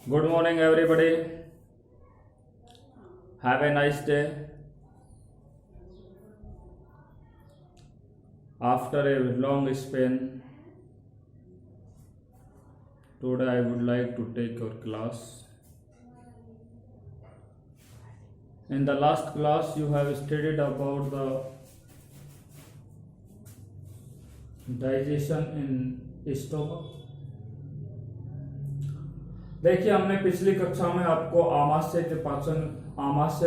Good morning, everybody. Have a nice day. After a long span, today I would like to take your class. In the last class, you have studied about the digestion in stomach. देखिए, हमने पिछली कक्षा में आपको आमाशय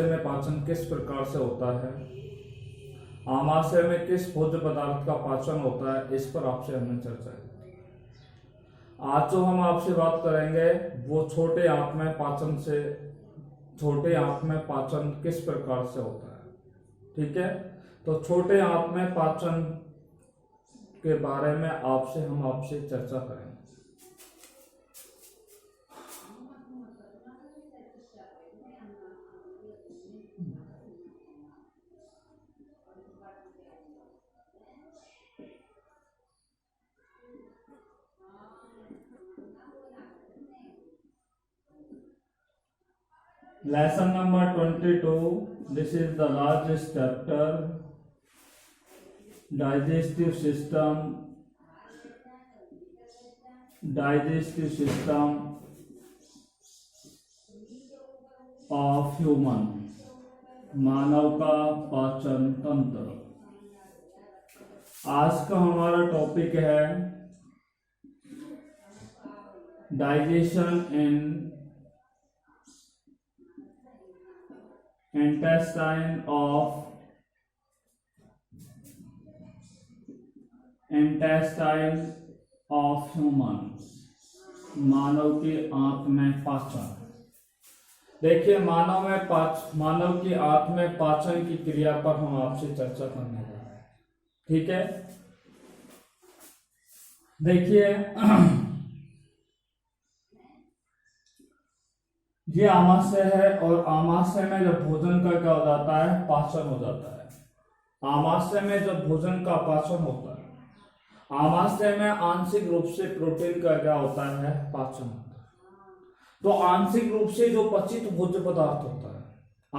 में पाचन किस प्रकार से होता है, आमाशय में किस भोज्य पदार्थ का पाचन होता है, इस पर आपसे हमने चर्चा की। आज जो हम आपसे बात करेंगे वो छोटे आंत में पाचन किस प्रकार से होता है। ठीक है, तो छोटे आंत में पाचन के बारे में हम आपसे चर्चा करेंगे। Lesson number 22. This is the largest chapter. Digestive system of human. मानव का पाचन तंत्र। आज का हमारा टॉपिक है digestion in intestine of human, मानव की आंत में पाचन। देखिए, मानव की आंत में पाचन की क्रिया पर हम आपसे चर्चा करने जा रहे हैं। ठीक है, देखिए ये आमाशय है और आमाशय में जब भोजन का क्या हो जाता है, पाचन हो जाता है। आमाशय में जब भोजन का पाचन होता है, आमाशय में आंशिक रूप से प्रोटीन का क्या होता है, पाचन होता है। तो आंशिक रूप से जो पचित भोज्य पदार्थ होता है,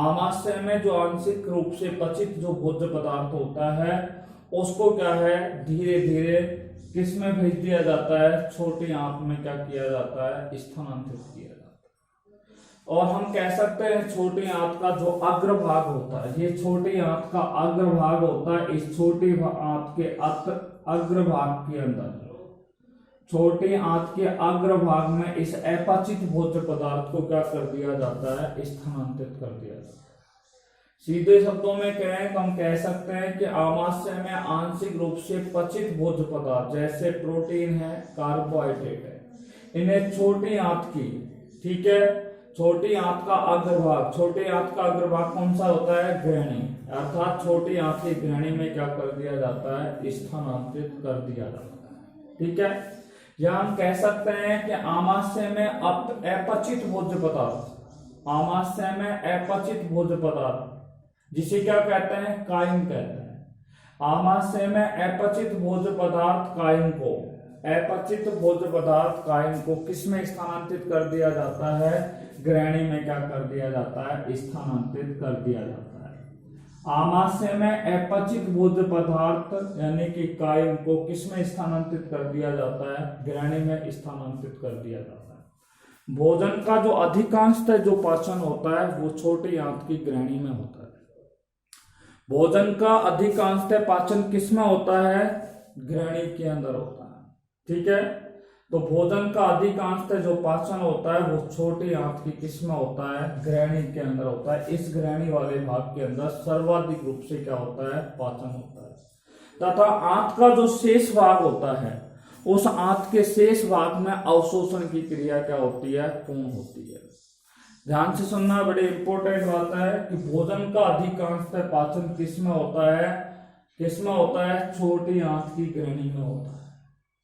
आमाशय में जो आंशिक रूप से पचित जो भोज्य पदार्थ होता है, उसको क्या है, धीरे धीरे किस में भेज दिया जाता है, छोटी आंत में क्या किया जाता है, स्थानांतरित किया जाता है। और हम कह सकते हैं छोटी आंत का जो अग्रभाग होता है, ये छोटी आंत का अग्रभाग होता है। इस छोटी आंत के अग्रभाग के अंदर, छोटी आंत के अग्रभाग में इस अपचित भोज्य पदार्थ को क्या कर दिया जाता है, स्थानांतरित कर दिया जाता है। सीधे शब्दों में कहें तो हम कह सकते हैं कि आमाशय में आंशिक रूप से पचित भोज्य पदार्थ जैसे प्रोटीन है, कार्बोहाइड्रेट है, इन्हें छोटी आंत की, ठीक है, छोटी आंत का अग्रभाग, छोटी आंत का अग्रभाग कौन सा होता है, ग्रहणी, अर्थात छोटी आंत की ग्रहणी में क्या कर दिया जाता है, स्थानांतरित कर दिया जाता है। ठीक है, यहां हम कह सकते हैं कि आमाशय में अपचित भोज्य पदार्थ, आमाशय में अपचित भोज्य पदार्थ जिसे क्या कहते हैं, कायिन कहते हैं। आमाशय में अपचित भोज्य पदार्थ कायिन को किस में स्थानांतरित कर दिया जाता है, ग्रहणी में क्या कर दिया जाता है, स्थानांतरित कर दिया जाता है। आमाशय में अपचित भोज्य पदार्थ यानी कि कायिन को किस में स्थानांतरित कर दिया जाता है, ग्रहणी में स्थानांतरित कर दिया जाता है। भोजन का जो अधिकांशतः जो पाचन होता है वो छोटी आंत की ग्रहणी में होता है। भोजन का अधिकांशतः पाचन किस में होता है, ग्रहणी के अंदर होता है। ठीक है, तो भोजन का अधिकांशतः जो पाचन होता है वो छोटी आंत की किस में होता है, ग्रहणी के अंदर होता है। इस ग्रहणी वाले भाग के अंदर सर्वाधिक रूप से क्या होता है, पाचन होता है। तथा आंत का जो शेष भाग होता है, उस आंत के शेष भाग में अवशोषण की क्रिया क्या होती है, पूर्ण होती है। ध्यान से सुनना, बड़ी इंपॉर्टेंट बात है कि भोजन का अधिकांशतः पाचन किस में होता है, छोटी आंत की ग्रहणी में होता है।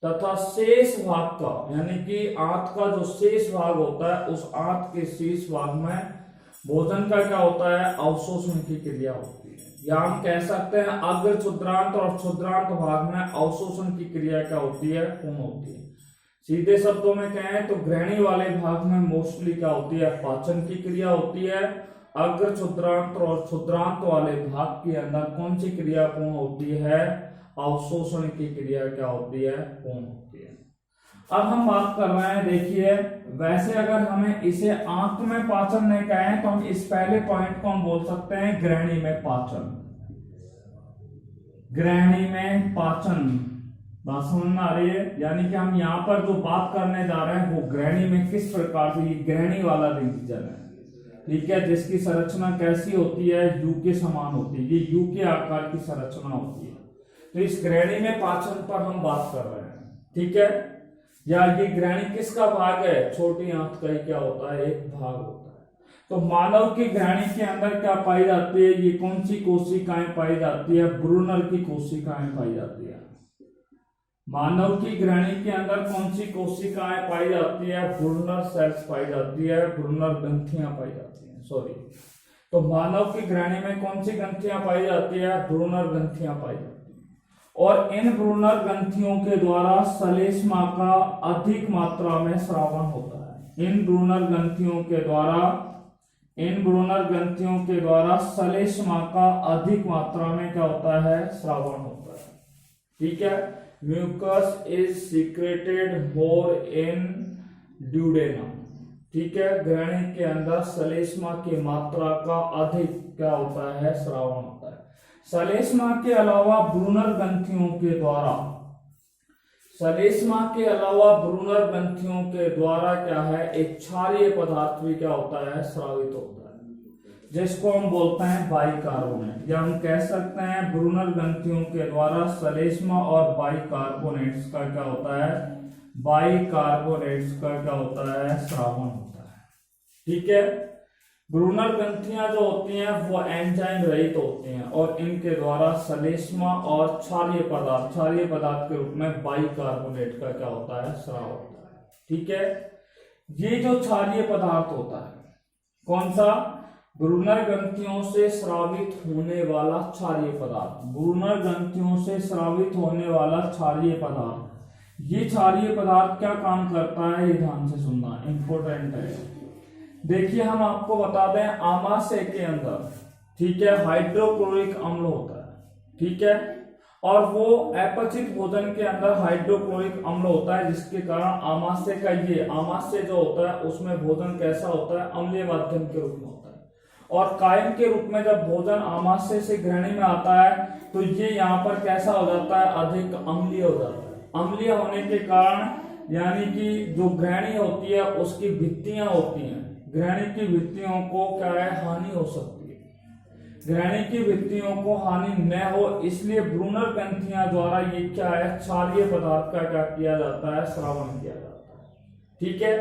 तथा शेष भाग का यानी कि आंत का जो शेष भाग होता है, उस आंत के शेष भाग में भोजन का क्या होता है, अवशोषण की क्रिया होती है। या हम कह सकते हैं अग्र क्षुद्रांत और क्षुद्रांत भाग में अवशोषण की क्रिया क्या होती है, पूर्ण होती है। सीधे शब्दों में कहें तो ग्रहणी वाले भाग में मोस्टली क्या होती है, पाचन की क्रिया होती है। अग्र क्षुद्रांत और क्षुद्रांत वाले भाग के अंदर कौन सी क्रिया पूर्ण होती है, अवशोषण की क्रिया क्या होती है, पूर्ण होती है। अब हम बात कर रहे हैं, देखिए वैसे अगर हमें इसे आंत में पाचन नहीं कहें तो हम इस पहले पॉइंट को हम बोल सकते हैं ग्रहणी में पाचन। ग्रहणी में पाचन, बात समझ में आ रही है? यानी कि हम यहाँ पर जो बात करने जा रहे हैं वो ग्रहणी में किस प्रकार से, ग्रहणी वाला रीजन है, ठीक है, जिसकी संरचना कैसी होती है, यू के समान होती है, ये यू के आकार की संरचना होती है। तो इस ग्रहणी में पाचन पर हम बात कर रहे हैं, ठीक है। या ये ग्रहणी किसका भाग है, छोटी आंत का ही क्या होता है, एक भाग होता है। तो मानव की ग्रहणी के अंदर क्या पाई जाती है, ये कौन सी कोशिकाएं पाई जाती है, ब्रूनर की कोशिकाएं पाई जाती है। मानव की ग्रहणी के अंदर कौन सी कोशिकाएं पाई जाती है, ब्रूनर सेल्स पाई जाती है, ब्रूनर ग्रंथियां पाई जाती है, सॉरी। तो मानव की ग्रहणी में कौन सी ग्रंथियां पाई जाती है, ब्रूनर ग्रंथियां पाई जाती है। और इन ब्रूनर ग्रंथियों के द्वारा श्लेष्मा का अधिक मात्रा में स्रावन होता है। इन ब्रूनर ग्रंथियों के द्वारा श्लेष्मा का अधिक मात्रा में क्या होता है, स्रावन होता है, ठीक है। Mucus is secreted more in duodenum, ठीक है। ग्रहणी के अंदर श्लेष्मा की मात्रा का अधिक क्या होता है, स्रावन होता है। श्लेष्मा के अलावा ब्रूनर ग्रंथियों के द्वारा क्या है, एक क्षारीय पदार्थ भी क्या होता है, स्रावित होता है, जिसको हम बोलते हैं बाइकार्बोनेट। या हम कह सकते हैं ब्रूनर ग्रंथियों के द्वारा श्लेष्मा और बाइकार्बोनेट्स का क्या होता है, स्रावन होता है, ठीक है। ब्रूनर ग्रंथियां जो होती हैं वो एंजाइम रहित होती हैं और इनके द्वारा श्लेष्मा और क्षारीय पदार्थ के रूप में बाइकार्बोनेट का क्या होता है, स्राव होता है, ठीक है। ये जो क्षारीय पदार्थ होता है, कौन सा, ब्रूनर ग्रंथियों से स्रावित होने वाला क्षारीय पदार्थ, ब्रूनर ग्रंथियों से स्रावित होने वाला क्षारीय पदार्थ। ये क्षारीय पदार्थ क्या काम करता है, ये ध्यान से सुनना, इंपॉर्टेंट है। देखिए हम आपको बता दें, आमाशय के अंदर, ठीक है, हाइड्रोक्लोरिक अम्ल होता है, ठीक है, और वो अपचित भोजन के अंदर हाइड्रोक्लोरिक अम्ल होता है, जिसके कारण आमाशय जो होता है उसमें भोजन कैसा होता है, अम्लीय माध्यम के रूप में होता है। और कायम के रूप में जब भोजन आमाशय से ग्रहणी में आता है तो ये यहाँ पर कैसा हो जाता है, अधिक अम्लीय हो जाता है। अम्लीय होने के कारण यानी कि जो ग्रहणी होती है उसकी भित्तियां होती हैं, ग्रहणी की भित्तियों को क्या है, हानि हो सकती है। ग्रहणी की भित्तियों को हानि न हो इसलिए ब्रूनर ग्रंथियां द्वारा ये क्या है, क्षारीय पदार्थ का क्या किया जाता है, श्रावण किया जाता है, ठीक है।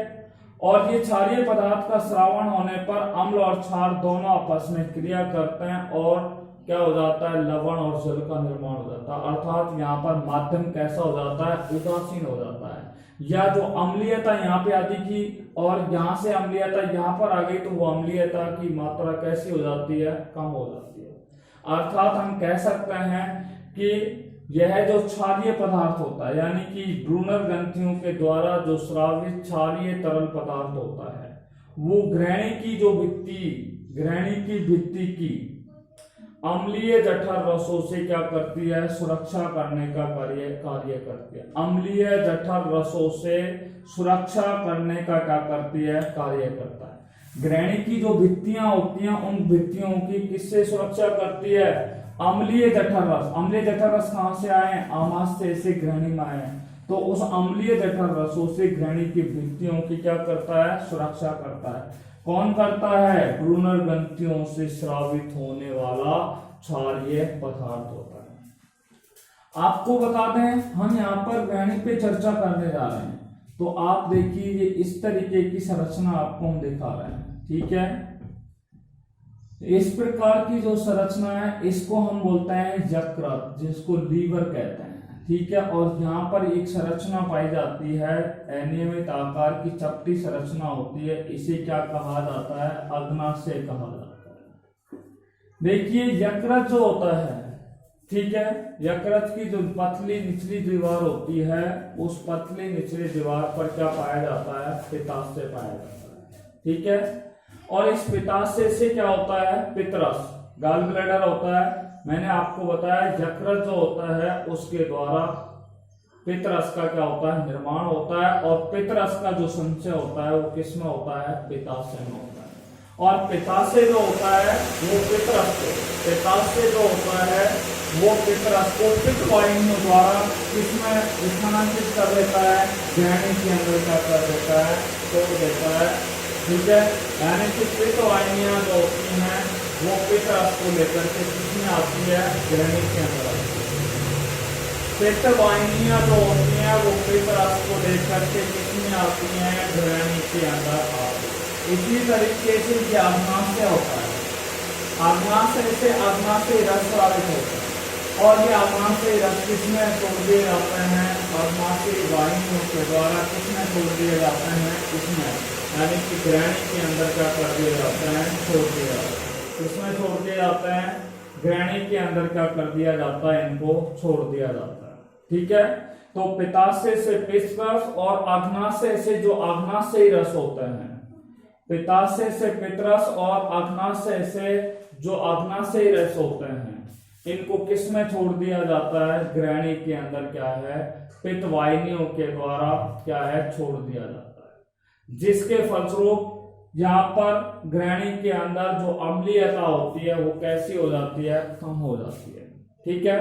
और ये क्षारीय पदार्थ का श्रावण होने पर अम्ल और क्षार दोनों आपस में क्रिया करते हैं और क्या हो जाता है, लवण और जल का निर्माण हो जाता है। अर्थात यहाँ पर माध्यम कैसा हो जाता है, उदासीन हो जाता है। या जो अम्लीयता यहाँ पे आती थी और यहाँ से अम्लीयता यहाँ पर आ गई तो वो अम्लीयता की मात्रा कैसी हो जाती है, कम हो जाती है। अर्थात हम कह सकते हैं कि यह जो क्षारीय पदार्थ होता है, यानी कि ब्रूनर ग्रंथियों के द्वारा जो स्रावित क्षारीय तरल पदार्थ होता है, वो ग्रहणी की भित्ति की अम्लीय जठर रसों से क्या करती है, सुरक्षा करने का कार्य करती है। अम्लीय जठर रसों से सुरक्षा करने का क्या करती है, कार्य करता है। ग्रहणी की जो भित्तियां होती हैं उन भित्तियों की किससे सुरक्षा करती है, अम्लीय जठर रस। अम्लीय जठर रस कहां से आए, आमाशय से ग्रहणी में आए, तो उस अम्लीय जठर रसों से ग्रहणी की भित्तियों की क्या करता है, सुरक्षा करता है। कौन करता है, ब्रूनर ग्रंथियों से स्रावित होने वाला क्षारीय पदार्थ होता है। आपको बता दें हम यहाँ पर ग्रहणी पे चर्चा करने जा रहे हैं, तो आप देखिए ये इस तरीके की संरचना आपको हम दिखा रहे हैं, ठीक है। इस प्रकार की जो संरचना है इसको हम बोलते हैं यकृत, जिसको लीवर कहते हैं, ठीक है। और यहाँ पर एक संरचना पाई जाती है, अनियमित आकार की चपटी संरचना होती है, इसे क्या कहा जाता है, अग्नाशय कहा जाता है। देखिए यकृत जो होता है, ठीक है। यकृत की जो पतली निचली दीवार होती है, उस पतली निचली दीवार पर क्या पाया जाता है? पित्ताशय पाया जाता है, ठीक है। और इस पित्ताशय से क्या होता है? पितरस, गॉल ब्लैडर होता है। मैंने आपको बताया यकृत जो होता है उसके द्वारा पितरस का क्या होता है? निर्माण होता है। और पितरस का जो संचय होता है वो किसमें होता है? पित्ताशय में होता है। और पित्ताशय जो होता है वो पित्ताशय जो होता है वो पितरस को पित्त वाहिनियों द्वारा किसमें स्थानांतरित कर देता है? ग्रहणी के अंदर क्या कर देता है? छोड़ देता है, ठीक है। यानी कि पित्त वाहिनियां जो होती हैं वो पितरस को लेकर के किसमें आती है? ग्रहणी के अंदर आती है। पित्त वाहिनियां जो होती हैं वो पितरस को लेकर के किसमें आती हैं? ग्रहणी के अंदर आती है। इसी तरीके से ये आग्नाशय होता है। आग्नाशय से आग्नाशय रस स्रावित होता है और ये आग्नाशय रस किसमें छोड़ दिए जाते हैं? आग्नाशय वाहिनियों के द्वारा किसमें छोड़ दिए जाते हैं? इसमें, यानी कि ग्रहणी के अंदर क्या कर दिए जाते हैं? छोड़ दिए जाते हैं। किसमें छोड़ दिए जाते हैं? ग्रहणी के अंदर क्या कर दिया जाता है? इनको छोड़ दिया जाता है, ठीक है। तो पित्ताशय से पितरस और आग्नाशय से जो आग्नाशय रस होते हैं, पित्ताशय से पितरस और आग्नाशय से जो आग्नाशय रस होते हैं, इनको किसमें छोड़ दिया जाता है? ग्रहणी के अंदर क्या है? पित्त वाहिनियों के द्वारा क्या है? छोड़ दिया जाता है। जिसके फलस्वरूप यहाँ पर ग्रहणी के अंदर जो अम्लीयता होती है वो कैसी हो जाती है? कम हो जाती है, ठीक है।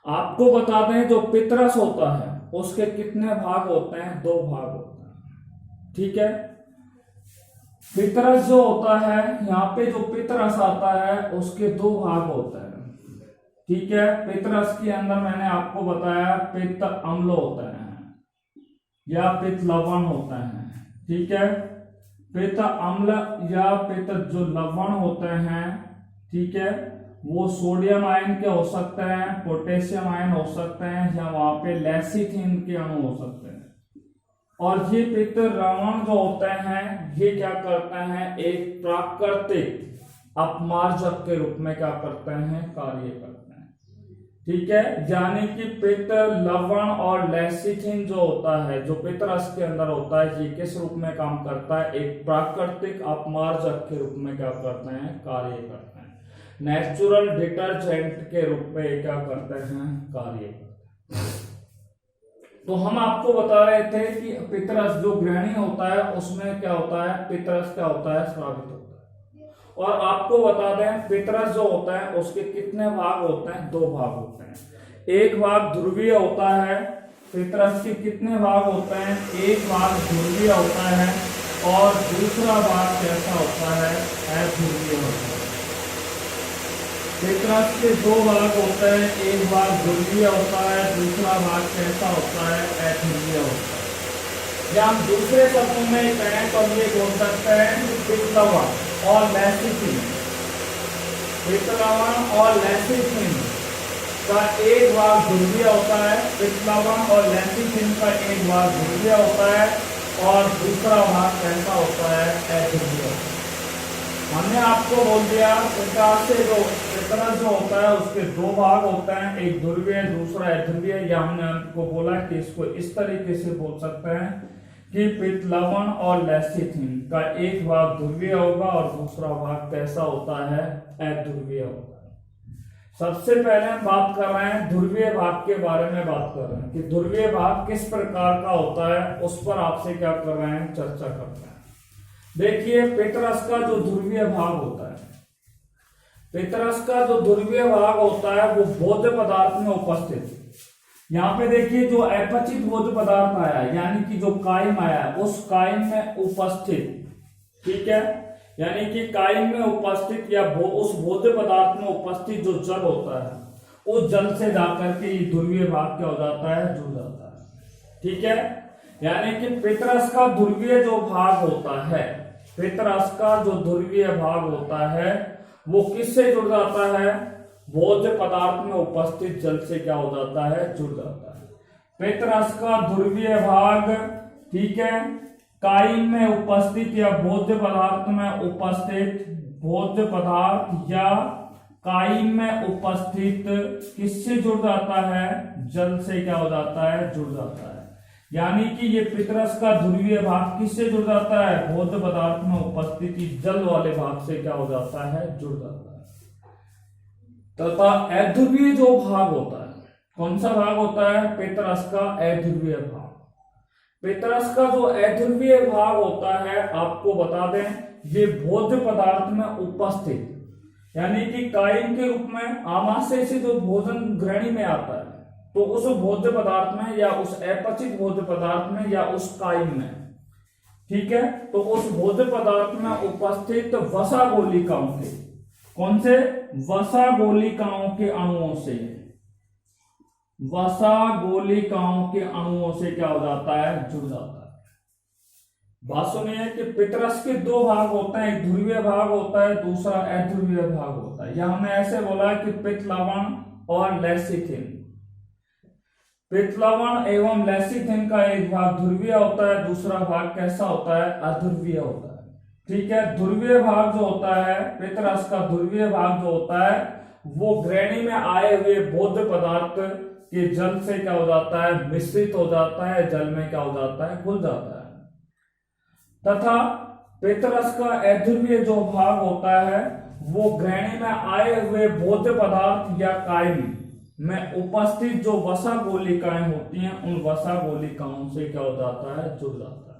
आपको बता दें जो पितरस होता है उसके कितने भाग होते हैं? 2 भाग होते हैं, ठीक है। पितरस जो होता है, यहाँ पे जो पितरस आता है उसके 2 भाग होते हैं, ठीक है। पितरस के अंदर मैंने आपको बताया पित्त अम्ल होते हैं या पित्त लवण होते हैं, ठीक है। पित्त अम्ल या पित्त जो लवण होते हैं, ठीक है, वो सोडियम आयन के हो सकते हैं, पोटेशियम आयन हो सकते हैं, या वहां पे लेसिथिन के अणु हो सकते हैं। और ये पित्त लवण जो होते हैं ये क्या करते हैं? एक प्राकृतिक अपमार्जक के रूप में क्या करते हैं? कार्य करते हैं, ठीक है। यानी कि पित्त लवण और लेसिथिन जो होता है, जो पितरस के अंदर होता है, ये किस रूप में काम करता है? एक प्राकृतिक अपमार्जक के रूप में क्या करते हैं? कार्य करते हैं। नेचुरल डिटर्जेंट के रूप में क्या करते हैं? कार्य करते हैं। तो हम आपको बता रहे थे कि पितरस जो ग्रहणी होता है उसमें क्या होता है? पितरस क्या होता है? स्रावित होता है। और आपको बता दें पितरस जो होता है उसके कितने भाग होते हैं? 2 भाग होते हैं। एक भाग ध्रुवीय होता है। पितरस के कितने भाग होते हैं? एक भाग ध्रुवीय होता है और दूसरा भाग कैसा होता है? अध्रुवीय होता है। पितरस के 2 भाग होते हैं, एक भाग ध्रुवीय होता है, दूसरा भाग कैसा होता है? अध्रुवीय होता है। या हम दूसरे शब्दों में कहें तो हम ये बोल सकते हैं कि पित्त लवण और लेसिथिन, पित्त लवण और लेसिथिन का एक भाग ध्रुवीय होता है, पित्त लवण और लेसिथिन का एक भाग ध्रुवीय होता है और दूसरा भाग कैसा होता है? अध्रुवीय होता है। हमने आपको बोल दिया पित्ताशय जो पितरस जो होता है उसके 2 भाग होते हैं, एक ध्रुवीय दूसरा अध्रुवीय। या हमने आपको बोला कि इसको इस तरीके से बोल सकते हैं कि पित्त लवण और लेसिथिन का एक भाग ध्रुवीय होगा और दूसरा भाग कैसा होता है? अध्रुवीय होता है। सबसे पहले हम बात कर रहे हैं ध्रुवीय भाग के बारे में, बात कर रहे हैं कि ध्रुवीय भाग किस प्रकार का होता है, उस पर आपसे क्या कर रहे हैं? चर्चा करते हैं। देखिए पितरस का जो ध्रुवीय भाग होता है, पितरस का जो ध्रुवीय भाग होता है वो भोज्य पदार्थ में उपस्थित, यहाँ पे देखिए जो अपचित भोज्य पदार्थ आया यानी कि जो कायम आया उस कायम में उपस्थित, ठीक है, यानी कि कायम में उपस्थित या उस भोज्य पदार्थ में उपस्थित जो जल होता है उस जल से जाकर के ये ध्रुवीय भाग क्या हो जाता है? जुड़ जाता है, ठीक है। यानी कि पितरस का ध्रुवीय जो भाग होता है, पितरस का जो ध्रुवीय भाग होता है वो किससे जुड़ जाता है? भोज्य पदार्थ में उपस्थित जल से क्या हो जाता है? जुड़ जाता है। पितरस का ध्रुवीय भाग, ठीक है, कायम में उपस्थित या भोज्य पदार्थ में उपस्थित, भोज्य पदार्थ या कायम में उपस्थित किससे जुड़ जाता है? जल से क्या हो जाता है? जुड़ जाता है। यानी कि ये पितरस का ध्रुवीय भाग किससे जुड़ जाता है? भोज्य पदार्थ में उपस्थित जल वाले भाग से क्या हो जाता है? जुड़ जाता है। तथा अध्रुवीय जो भाग होता है, कौन सा भाग होता है? पितरस का अध्रुवीय भाग। पितरस का जो अध्रुवीय भाग होता है, आपको बता दें, ये भोज्य पदार्थ में उपस्थित, यानी कि कायम के रूप में आमाशय से जो भोजन ग्रहणी में आता है, तो उस भोज्य पदार्थ में या उस अपचित भोज्य पदार्थ में या उस कायम में, ठीक है, तो उस भोज्य पदार्थ में उपस्थित वसा गोलिकाओं के, कौन से? वसा गोलिकाओं के अणुओं से, वसा गोलिकाओं के अणुओं से क्या हो जाता है? जुड़ जाता है। बात सुनिए कि पितरस के दो भाग होते हैं, एक ध्रुवीय भाग होता है, दूसरा अध्रुवीय भाग होता है। यह हमने ऐसे बोला कि पित्त लवण और लेसिथिन, पित्त लवण एवं लेसिथिन का एक भाग ध्रुवीय होता है, दूसरा भाग कैसा होता है? अध्रुवीय होता है। ठीक है, ध्रुवीय भाग जो होता है, पितरस का ध्रुवीय भाग जो होता है, वो ग्रहणी में आए हुए भोज्य पदार्थ के जल से क्या हो जाता है? मिश्रित हो जाता है, जल में क्या हो जाता है? घुल जाता है। तथा पितरस का अध्रुवीय जो भाग होता है, वो ग्रहणी में आए हुए भोज्य पदार्थ या कायम में उपस्थित जो वसा गोलिकाएं होती हैं, उन वसा गोलिकाओं से क्या हो जाता है? जुड़ जाता है।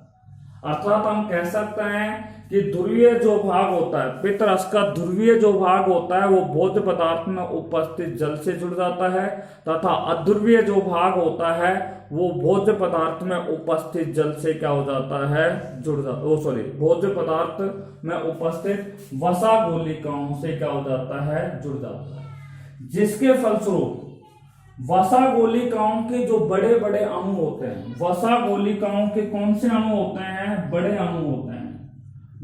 अर्थात हम कह सकते हैं कि ध्रुवीय जो भाग होता है, पितरस का ध्रुवीय जो भाग होता है, वो भोज्य पदार्थ में उपस्थित जल से जुड़ जाता है, तथा अध्रुवीय जो भाग होता है, वो भोज्य पदार्थ में उपस्थित जल से क्या हो जाता है? जुड़ जाता है। भोज्य पदार्थ में उपस्थित वसा गोलिकाओं से क्या हो जाता है? जुड़ जाता है, जिसके फलस्वरूप वसा गोलिकाओं के जो बड़े बड़े अणु होते हैं, वसा गोलिकाओं के कौन से अणु होते हैं? बड़े अणु होते हैं।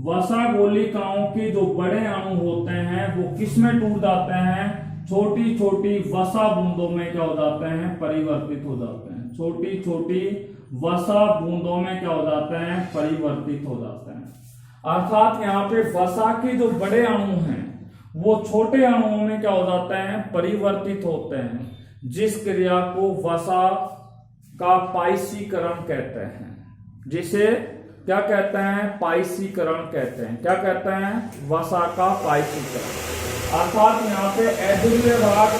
वसा गोलिकाओं के जो बड़े अणु होते हैं, वो किस में टूट जाते हैं? छोटी छोटी वसा बूंदों में क्या हो जाते हैं? परिवर्तित हो जाते हैं। छोटी छोटी वसा बूंदों में क्या हो जाते हैं? परिवर्तित हो जाते हैं। अर्थात यहाँ पे वसा के जो बड़े अणु हैं, वो छोटे अणुओं में क्या हो जाते हैं? परिवर्तित होते हैं, जिस क्रिया को वसा का पाइसीकरण कहते हैं। जिसे क्या कहते हैं? पाइसीकरण कहते हैं। क्या कहते हैं? वसा का पाइसीकरण। अर्थात यहाँ पे अध्रुवीय भाग,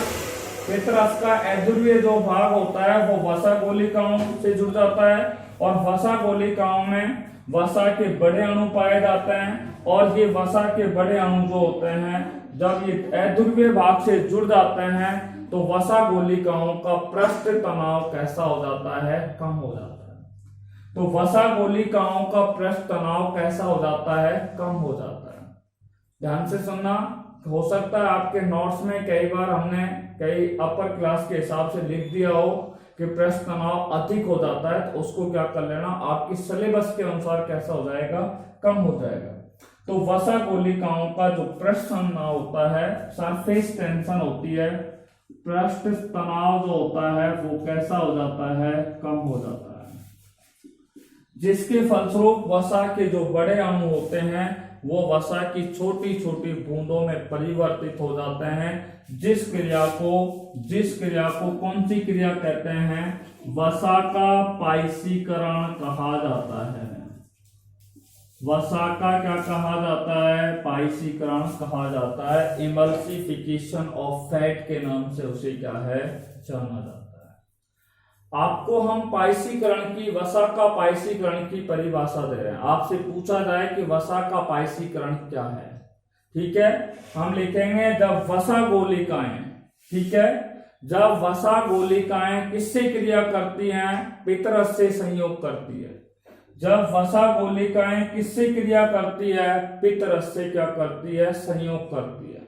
पितरस का अध्रुवीय जो भाग होता है, वो वसा गोलिकाओं से जुड़ जाता है, और वसा गोलिकाओं में वसा के बड़े अणु पाए जाते हैं, और ये वसा के बड़े अणु जो होते हैं, जब ये अध्रुवीय भाग से जुड़ जाते हैं, तो वसा गोलिकाओं का पृष्ठ तनाव कैसा हो जाता है? कम हो जाता है। तो वसा गोलिकाओं का पृष्ठ तनाव कैसा हो जाता है? कम हो जाता है। ध्यान से सुनना। हो सकता है आपके नोट्स में कई बार हमने कई अपर क्लास के हिसाब से लिख दिया हो कि पृष्ठ तनाव अधिक हो जाता है, तो उसको क्या कर लेना, आपकी सिलेबस के अनुसार कैसा हो जाएगा? कम हो जाएगा। तो वसा गोलिकाओं का जो पृष्ठ तनाव होता है, सरफेस टेंशन होती है, पृष्ठ तनाव जो होता है, वो कैसा हो जाता है? कम हो जाता है, जिसके फलस्वरूप वसा के जो बड़े अणु होते हैं, वो वसा की छोटी छोटी बूंदों में परिवर्तित हो जाते हैं, जिस क्रिया को कौन सी क्रिया कहते हैं? वसा का पाइसीकरण कहा जाता है। वसा का क्या कहा जाता है? पाइसीकरण कहा जाता है। इमल्सिफिकेशन ऑफ फैट के नाम से उसे क्या है? जाना जाता है। आपको हम पाइसीकरण की, वसा का पाइसीकरण की परिभाषा दे रहे हैं। आपसे पूछा जाए कि वसा का पाइसीकरण क्या है, ठीक है, हम लिखेंगे जब वसा गोलिकाएं, ठीक है, जब वसा गोलिकाएं किससे क्रिया करती हैं? पितरस से संयोग करती है। जब वसा गोलिकाएं किससे क्रिया करती है? पितरस से क्या करती है? संयोग करती है।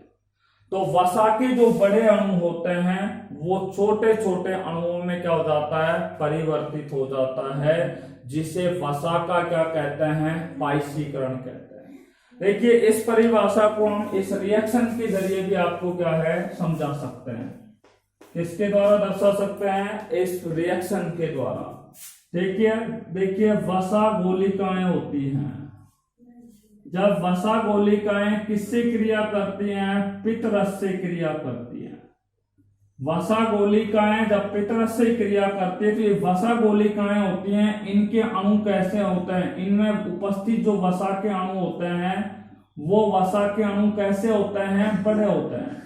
तो वसा के जो बड़े अणु होते हैं, वो छोटे छोटे अणुओं में क्या हो जाता है? परिवर्तित हो जाता है, जिसे वसा का क्या कहते हैं? पाइसीकरण कहते हैं। देखिए, इस परिभाषा को हम इस रिएक्शन के जरिए भी आपको क्या है? समझा सकते हैं। किसके द्वारा दर्शा सकते हैं? इस रिएक्शन के द्वारा। देखिए वसा गोलिकाएं होती हैं, जब वसा गोलिकाएं किससे क्रिया करती हैं? पित्तरस से क्रिया करती हैं। वसा गोलिकाएं जब पित्तरस से क्रिया करती है तो ये वसा गोलिकाएं होती हैं, इनके अणु कैसे होते हैं? इनमें उपस्थित जो वसा के अणु होते हैं वो वसा के अणु कैसे होते हैं? बड़े होते हैं।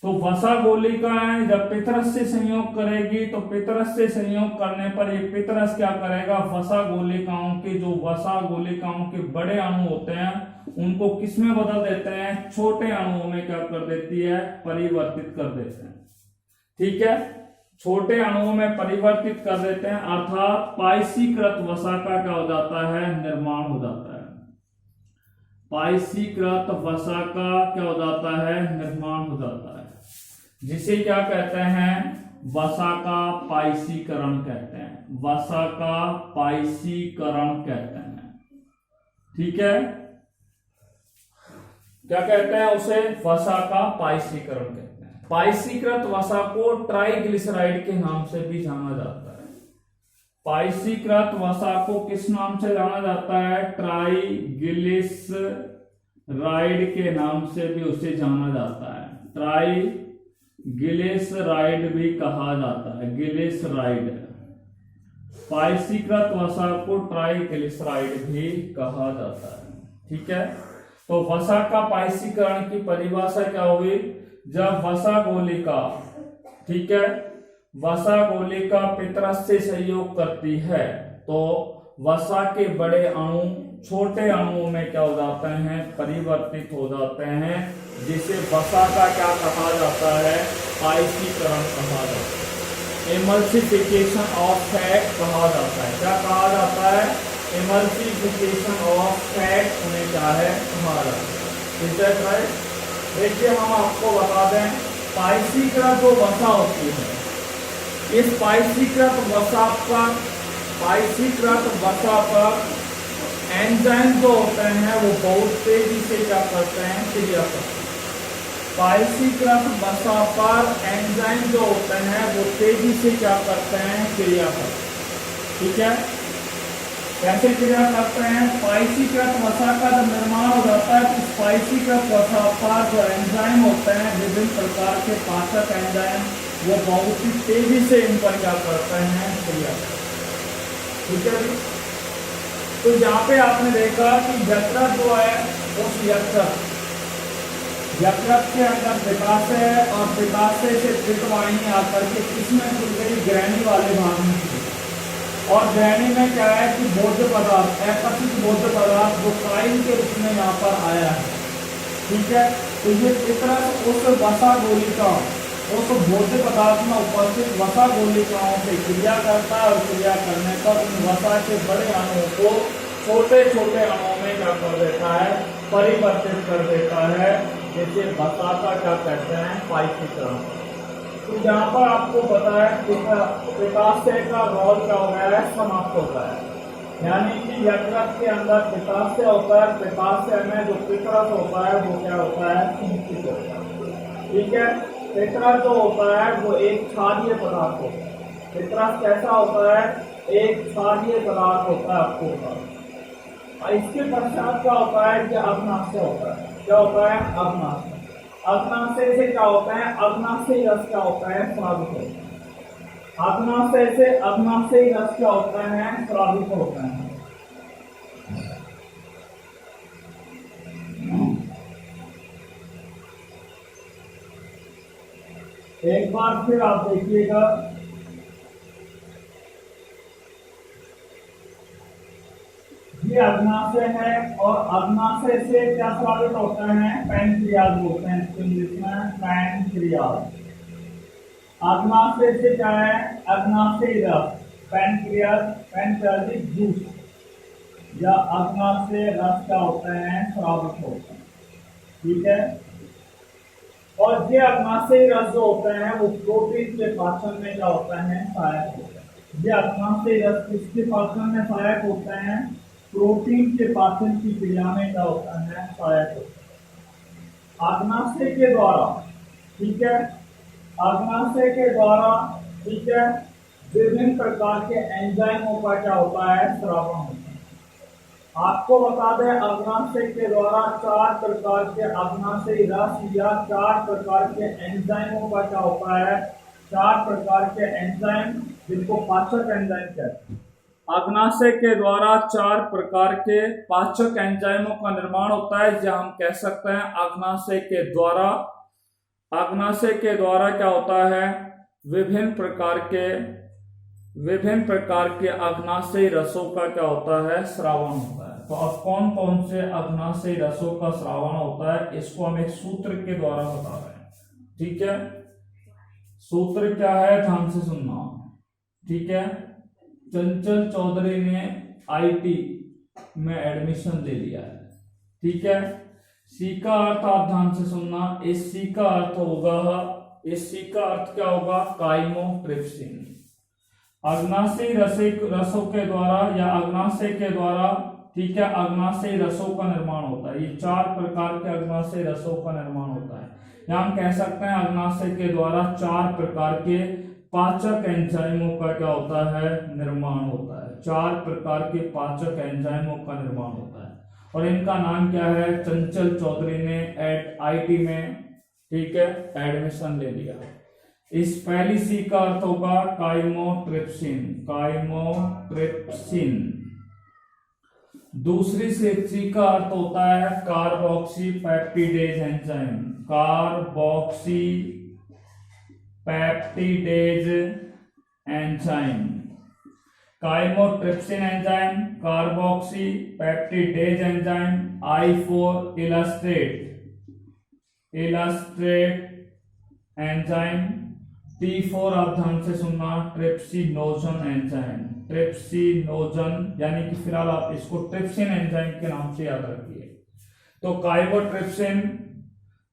तो वसा गोलिकाएं जब पित्तरस से संयोग करेगी तो पित्तरस से संयोग करने पर ये पित्तरस क्या करेगा? वसा गोलिकाओं के जो वसा गोलिकाओं के बड़े अणु होते हैं उनको किसमें बदल देते हैं? छोटे अणुओं में क्या कर देती है? परिवर्तित कर देते हैं। ठीक है, छोटे अणुओं में परिवर्तित कर देते हैं, अर्थात पाइसीकृत वसा का क्या हो जाता है? निर्माण हो जाता है। पाइसीकृत वसा का क्या हो जाता है? निर्माण हो जाता है, जिसे क्या कहते हैं? वसा का पाइसीकरण कहते हैं। वसा का पाइसीकरण कहते हैं। ठीक है, क्या कहते हैं उसे? वसा का पाइसीकरण कहते हैं। पाइसीकृत वसा को ट्राइग्लिसराइड के नाम से भी जाना जाता है। पाइसीकृत वसा को किस नाम से जाना जाता है? ट्राइग्लिसराइड के नाम से भी उसे जाना जाता है। ट्राइग्लिसराइड भी कहा जाता है, ग्लिसराइड। पाइसीकृत वसा को ट्राइग्लिसराइड भी कहा जाता है। ठीक है, तो वसा का पाइसीकरण की परिभाषा क्या हुई? जब वसा गोलिका, ठीक है, वसा गोलिका पित्तरस से संयोग करती है तो वसा के बड़े अणु छोटे अणुओं में क्या हो जाते हैं? परिवर्तित हो जाते हैं, जिसे वसा का क्या कहा जाता है? पाइसीकरण कहा जाता है। इमल्सिफिकेशन ऑफ फैट कहा जाता है। क्या कहा जाता है? इमल्सिफिकेशन ऑफ फैट उन्हें क्या है? कहा जाता है। ठीक है राइट। देखिए हम आपको बता दें, पाइसीकृत जो वसा होती है, इस पाइसीकृत वसा पर एंजाइम जो होते हैं वो बहुत तेजी से क्या करते हैं? क्रिया करते हैं। पाइसीकृत वसा पर एंजाइम जो होते हैं वो तेजी से क्या करते हैं? क्रिया करते हैं। ठीक है, कैसे क्रिया करते हैं? पाइसीकृत वसा का जब निर्माण हो जाता है तो इस पाइसीकृत वसा पर जो एंजाइम होते हैं, विभिन्न प्रकार के पाचक एंजाइम, वो बहुत ही तेजी से इन पर क्या करते हैं? क्रिया करते हैं। ठीक है जी। तो यहाँ पे आपने देखा कि यकृत जो है उस यकृत के अंदर पित्ताशय है और पित्ताशय से पित्तवाहिनी आकर के किसमें खुल गई? ग्रहणी वाले भाग में खुल गई। और ग्रहणी में क्या है कि भोज्य पदार्थ, एकत्रित भोज्य पदार्थ जो काइन के रूप में यहाँ पर आया है। ठीक है, तो ये पित्तरस उस वसा गोलिका, उस भोज्य पदार्थ में उपस्थित वसा गोलिकाओं से क्रिया करता है और क्रिया करने पर उन वसा के बड़े अणुओं को छोटे छोटे अणुओं में क्या कर देता है? परिवर्तित कर देता है, जैसे वसा का क्या कहते हैं? पाइसीकरण। तो यहाँ पर आपको पता है पित्ताशय का रोल क्या हो गया है? समाप्त होता है। यानी कि यकृत के अंदर पित्ताशय होता है, पित्ताशय में जो पित्तरस होता है वो क्या होता है? संकुचित होता है। ठीक है, पित्तरस जो होता है वो एक क्षारीय पदार्थ होता है। पित्तरस कैसा होता है? एक क्षारीय पदार्थ होता है, आपको होता है। इसके पश्चात क्या होता है कि अग्नाशय होता है। क्या होता है? अग्नाशय। अग्नाशय से क्या होता है? अग्नाशयी रस क्या होता है? स्रावित होता है। अग्नाशय से अग्नाशयी रस क्या होता है? स्रावित होता है। एक बार फिर आप देखिएगा, ये अग्नाशय है और अग्नाशय से क्या स्रावित होता है? पैनक्रियाज बोलते हैं इसको इंग्लिश में, पैनक्रियाज। अग्नाशय से क्या है? अग्नाशयी रस, पैनक्रियाटिक जूस या अग्नाशय रस क्या होते हैं? स्रावित होते हैं। ठीक है, और ये अग्नाशयी रस जो होते हैं वो प्रोटीन के पाचन में क्या होता है? सहायक होते हैं। ये अग्नाशयी रस किसके पाचन में सहायक होते हैं? प्रोटीन के पाचन की क्रिया में क्या होता है? सहायक होता है। अग्नाशय के द्वारा, ठीक है, अग्नाशय के द्वारा, ठीक है, विभिन्न प्रकार के एंजाइमों का क्या होता है? स्रावन होता है। आपको बता दें अग्नाशय के द्वारा 4 प्रकार के अग्नाशयी रस या 4 प्रकार के एंजाइमों का क्या होता है, 4 प्रकार के एंजाइम जिनको पाचक एंजाइम कहते हैं। अग्नाशय के द्वारा 4 प्रकार के पाचक एंजाइमों का निर्माण होता है, या हम कह सकते हैं अग्नाशय के द्वारा क्या होता है, विभिन्न प्रकार के अग्नाशयी रसों का क्या होता है, श्रावण होता है। तो अब कौन कौन से अग्नाशयी रसों का श्रावण होता है, इसको हम एक सूत्र के द्वारा बता रहे हैं। ठीक है, सूत्र क्या है, ध्यान से सुनना। ठीक है, चंचल चौधरी ने आईटी में एडमिशन ले लिया है। ठीक है, सी का अर्थ आप ध्यान से सुनना, इस सी का अर्थ क्या होगा, काइमोट्रिप्सिन। अग्नाशयी रसों के द्वारा या अग्नाशय के द्वारा, ठीक है, अग्नाशयी रसों का निर्माण होता है। ये 4 प्रकार के अग्नाशयी रसों का निर्माण होता है, या हम कह सकते हैं अग्नाशय के द्वारा 4 प्रकार के पाचक एंजाइमों का क्या होता है, निर्माण होता है। 4 प्रकार के पाचक एंजाइमों का निर्माण होता है, और इनका नाम क्या है, चंचल चौधरी ने आईटी में, ठीक है, एडमिशन ले लिया। इस पहली सी का अर्थ होगा काइमोट्रिप्सिन। दूसरी सी का अर्थ होता है carboxypeptidase enzyme, chymotrypsin enzyme, carboxypeptidase enzyme. I4 illustrate enzyme. T4 आप ध्यान से सुनना, ट्रिप्सिनोजन एंजाइम, यानी कि फिलहाल आप इसको ट्रिप्सिन एंजाइम के नाम से याद रखिए। तो chymotrypsin,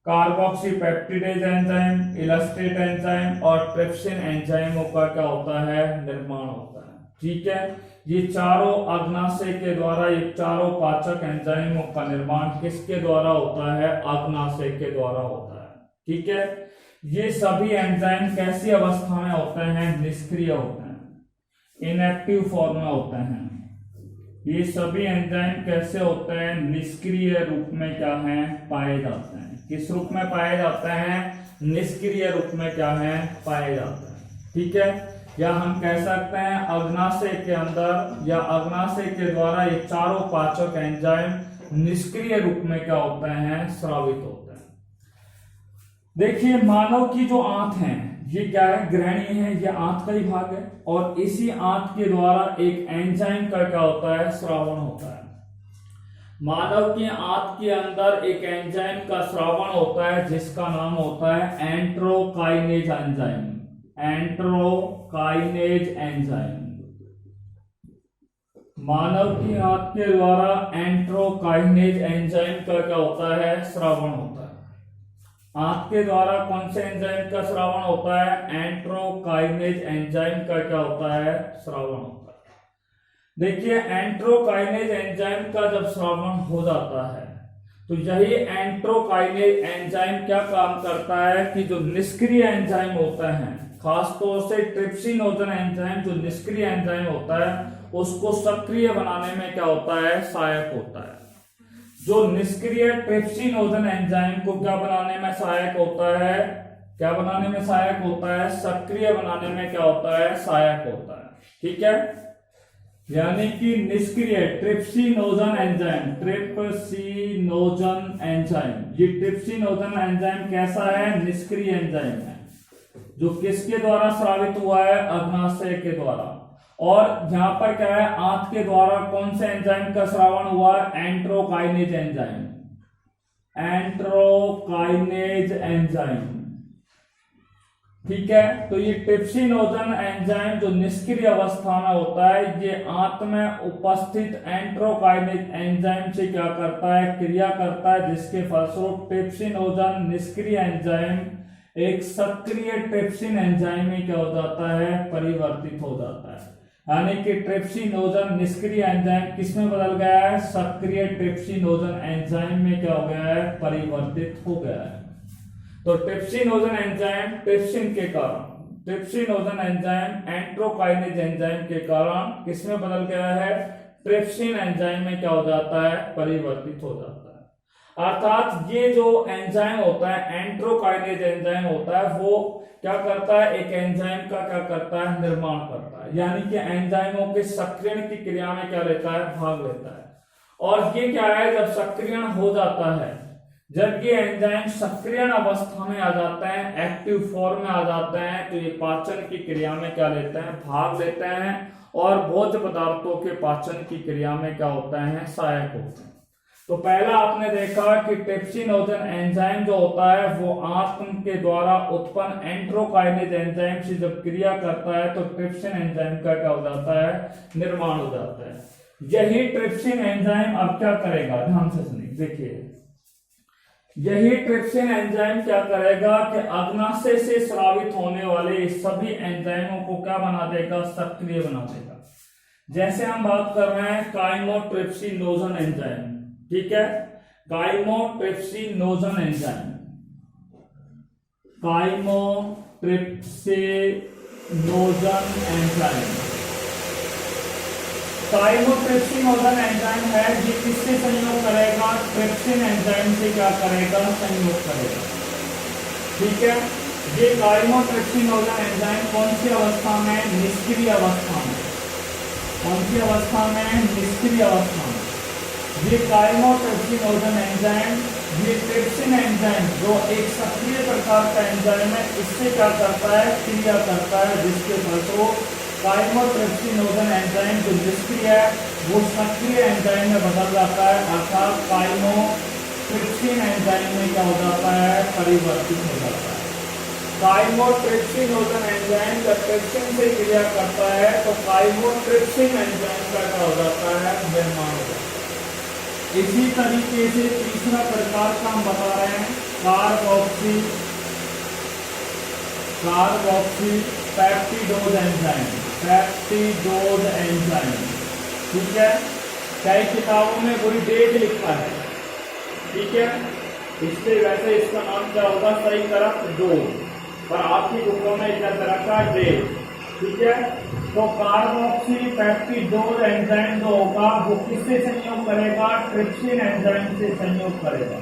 carboxypeptidase enzyme, illustrate enzyme और ट्रिप्सिन एंजाइमों का क्या होता है, निर्माण होता है। ठीक है, ये चारों अग्नाशय के द्वारा, ये चारों पाचक एंजाइमों का निर्माण किसके द्वारा होता है, अग्नाशय के द्वारा होता है। ठीक है, ये सभी एंजाइम कैसी अवस्था में होते हैं, निष्क्रिय होते हैं, इनएक्टिव फॉर्म में होते हैं। ये सभी एंजाइम कैसे होते हैं, निष्क्रिय रूप में क्या है, पाए जाते हैं। किस रूप में पाए जाते हैं, निष्क्रिय रूप में क्या है, पाए जाते हैं। ठीक है, या हम कह सकते हैं अग्नाशय के अंदर या अग्नाशय के द्वारा ये चारों पाचक एंजाइम निष्क्रिय रूप में क्या होते हैं, स्रावित होते हैं। देखिए, मानव की जो आंत है, ये क्या है, ग्रहणी है, ये आंत का ही भाग है, और इसी आंत के द्वारा एक एंजाइम का क्या होता है, श्रावण होता है। मानव की आंत के अंदर एक एंजाइम का श्रावण होता है, जिसका नाम होता है एंट्रोकाइनेज एंजाइम। मानव की आंत के द्वारा एंट्रोकाइनेज एंजाइम का क्या होता है, श्रावण होता है। आंत के द्वारा कौन से एंजाइम का श्रावण होता है, एंट्रोकाइनेज एंजाइम का क्या होता है, श्रावण होता है। देखिए, एंट्रोकाइनेज एंजाइम का जब श्रावण हो जाता है, तो यही एंट्रोकाइनेज एंजाइम क्या काम करता है कि जो निष्क्रिय एंजाइम होता है, खासतौर से ट्रिप्सिनोजन एंजाइम जो निष्क्रिय एंजाइम होता है, उसको सक्रिय बनाने में क्या होता है, सहायक होता है। जो निष्क्रिय ट्रिप्सिनोजन एंजाइम को क्या बनाने में सहायक होता है, क्या बनाने में सहायक होता है, सक्रिय बनाने में क्या होता है, सहायक होता है। ठीक है, यानी कि निष्क्रिय ट्रिप्सिनोजन एंजाइम, ये ट्रिप्सिनोजन एंजाइम कैसा है, निष्क्रिय एंजाइम है, जो किसके द्वारा स्रावित हुआ है, अग्नाशय के द्वारा। और यहां पर क्या है, आंत के द्वारा कौन से एंजाइम का श्रावण हुआ, एंट्रोकाइनेज एंजाइम। ठीक है, तो ये ट्रिप्सिनोजन एंजाइम जो निष्क्रिय अवस्था में होता है, ये आंत में उपस्थित एंट्रोकाइनेज एंजाइम से क्या करता है, क्रिया करता है, जिसके फलस्वरूप ट्रिप्सिनोजन निष्क्रिय एंजाइम एक सक्रिय ट्रिप्सिन एंजाइम में क्या हो जाता है, परिवर्तित हो जाता है। यानी कि ट्रिप्सिनोजन निष्क्रिय एंजाइम किसमें बदल गया है, सक्रिय ट्रिप्सिनोजन एंजाइम में क्या हो गया है, परिवर्तित हो गया है। तो trypsinogen enzyme trypsinogen enzyme enterokinase enzyme के कारण किसमें बदल गया है, ट्रिप्सिन एंजाइम में क्या हो जाता है, परिवर्तित हो जाता है। अर्थात ये जो एंजाइम होता है, एंट्रोकाइनेज एंजाइम होता है, वो क्या करता है, एक एंजाइम का क्या करता है, निर्माण करता है, यानी कि एंजाइमों के सक्रियण की क्रिया में क्या लेता है, भाग लेता है। और ये क्या है, जब सक्रियण हो जाता है, जब ये एंजाइम सक्रियण अवस्था में आ जाते हैं, एक्टिव फॉर्म में आ जाते हैं, तो ये पाचन की क्रिया में क्या लेते हैं, भाग लेते हैं और भोज्य पदार्थों के पाचन की क्रिया में क्या होता है, सहायक होते हैं। तो पहला आपने देखा कि ट्रिप्सिनोजन एंजाइम जो होता है वो आंत के द्वारा उत्पन्न एंट्रोकाइनेज एंजाइम से जब क्रिया करता है तो ट्रिप्सिन एंजाइम का क्या हो जाता है, निर्माण हो जाता है। यही ट्रिप्सिन एंजाइम अब क्या करेगा, ध्यान से सुनिए, देखिए यही ट्रिप्सिन एंजाइम क्या करेगा कि अग्नाशय से स्रावित होने वाले सभी एंजाइमों को क्या बना देगा, सक्रिय बना देगा। जैसे हम बात कर रहे हैं काइमोट्रिप्सिनोजन एंजाइम, ठीक है, chymotrypsinogen enzyme, chymotrypsinogen enzyme, chymotrypsinogen enzyme है, ये किससे संयोग करेगा, ट्रिप्सिन एंजाइम से क्या करेगा, संयोग करेगा, ठीक है। ये काइमोट्रिप्सिनोजन एंजाइम कौन सी अवस्था में, निष्क्रिय अवस्था में, कौन सी अवस्था में, निष्क्रिय अवस्था में। ये काइमोट्रिप्सिनोजन एंजाइम, ये ट्रिप्सिन एंजाइम जो एक सक्रिय प्रकार का एंजाइम है, इससे क्या करता है, क्रिया करता है, जिसके फलस्वरूप काइमोट्रिप्सिनोजन एंजाइम जो निष्क्रिय है वो सक्रिय एंजाइम में बदल जाता है, अर्थात काइमोट्रिप्सिन एंजाइम में क्या हो जाता है, परिवर्तित हो जाता है। काइमोट्रिप्सिनोजन एंजाइम जब ट्रिप्सिन से क्रिया करता है तो काइमोट्रिप्सिन एंजाइम का क्या हो जाता है, निर्माण हो जाता है। इसी तरीके से तीसरा प्रकार का हम बता रहे हैं, कार्बोक्सी पेप्टिडोज एंजाइम, पेप्टिडोज एंजाइम, ठीक है। कई किताबों में पूरी डेट लिखा है, ठीक है, इससे वैसे इसका नाम क्या होगा, सही तरफ डोज, पर आपकी बुकों में क्या तरह का डेट, ठीक है। तो कार्बोक्सी पेप्टिडोज एंजाइम जो होगा वो किससे संयोग करेगा, ट्रिप्सिन एंजाइम से संयोग करेगा।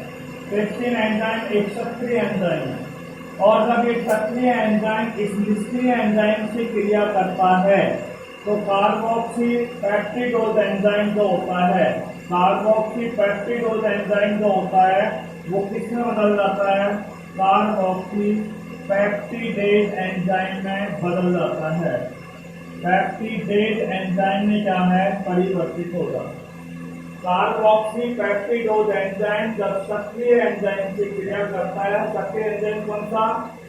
ट्रिप्सिन एंजाइम एक सक्रिय एंजाइम है और जब एक सक्रिय एंजाइम इस निष्क्रिय एंजाइम से क्रिया करता है तो कार्बोक्सी पेप्टिडोज एंजाइम जो होता है, कार्बोक्सी पेप्टिडोज एंजाइम जो होता है वो किसमें बदल जाता है, कार्बोक्सी पेप्टिडेज एंजाइम में बदल जाता है। पेप्टिडेज एंजाइम में क्या है, परिवर्तित हो जाता है। कार्बोक्सी पेप्टिडोज एंजाइम जब सक्रिय एंजाइम से क्रिया करता है, सक्रिय एंजाइम कौन सा,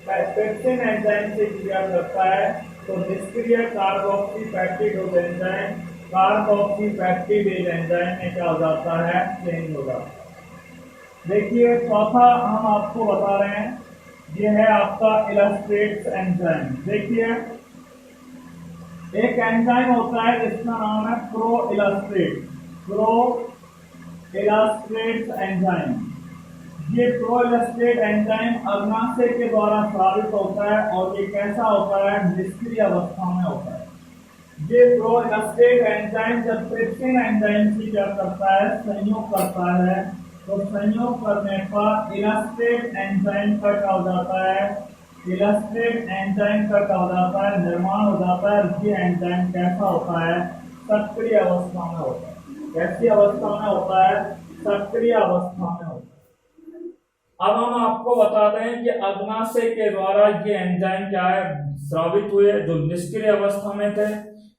ट्रिप्सिन एंजाइम से क्रिया करता है, तो निष्क्रिय carboxypeptidase enzyme carboxypeptidase enzyme में क्या हो जाता है, चेंज हो जाता है। देखिए चौथा हम आपको बता रहे हैं, ये है आपका इलास्ट्रेट्स एंजाइम। देखिए एक एंजाइम होता है जिसका नाम है प्रो इलास्ट्रेट्स एंजाइम। ये प्रो इलास्ट्रेट एंजाइम अग्नाशय के द्वारा स्रावित होता है और ये कैसा होता है, निष्क्रिय अवस्था में होता है। ये प्रो इलास्ट्रेट एंजाइम जब ट्रिप्सिन एंजाइम से क्या करता है, संयोग करता है, तो संयोग करने पर इलास्ट्रेट एंजाइम का क्या हो जाता है, इलास्ट्रेट एंजाइम का क्या हो जाता है, निर्माण हो जाता है। ये एंजाइम कैसा होता है, सक्रिय अवस्था में होता है। कैसी अवस्था में होता है, सक्रिय अवस्था में होता है। अब हम आपको बता दें कि अग्नाशय के द्वारा ये एंजाइम क्या है, स्रावित हुए, जो निष्क्रिय अवस्था में थे।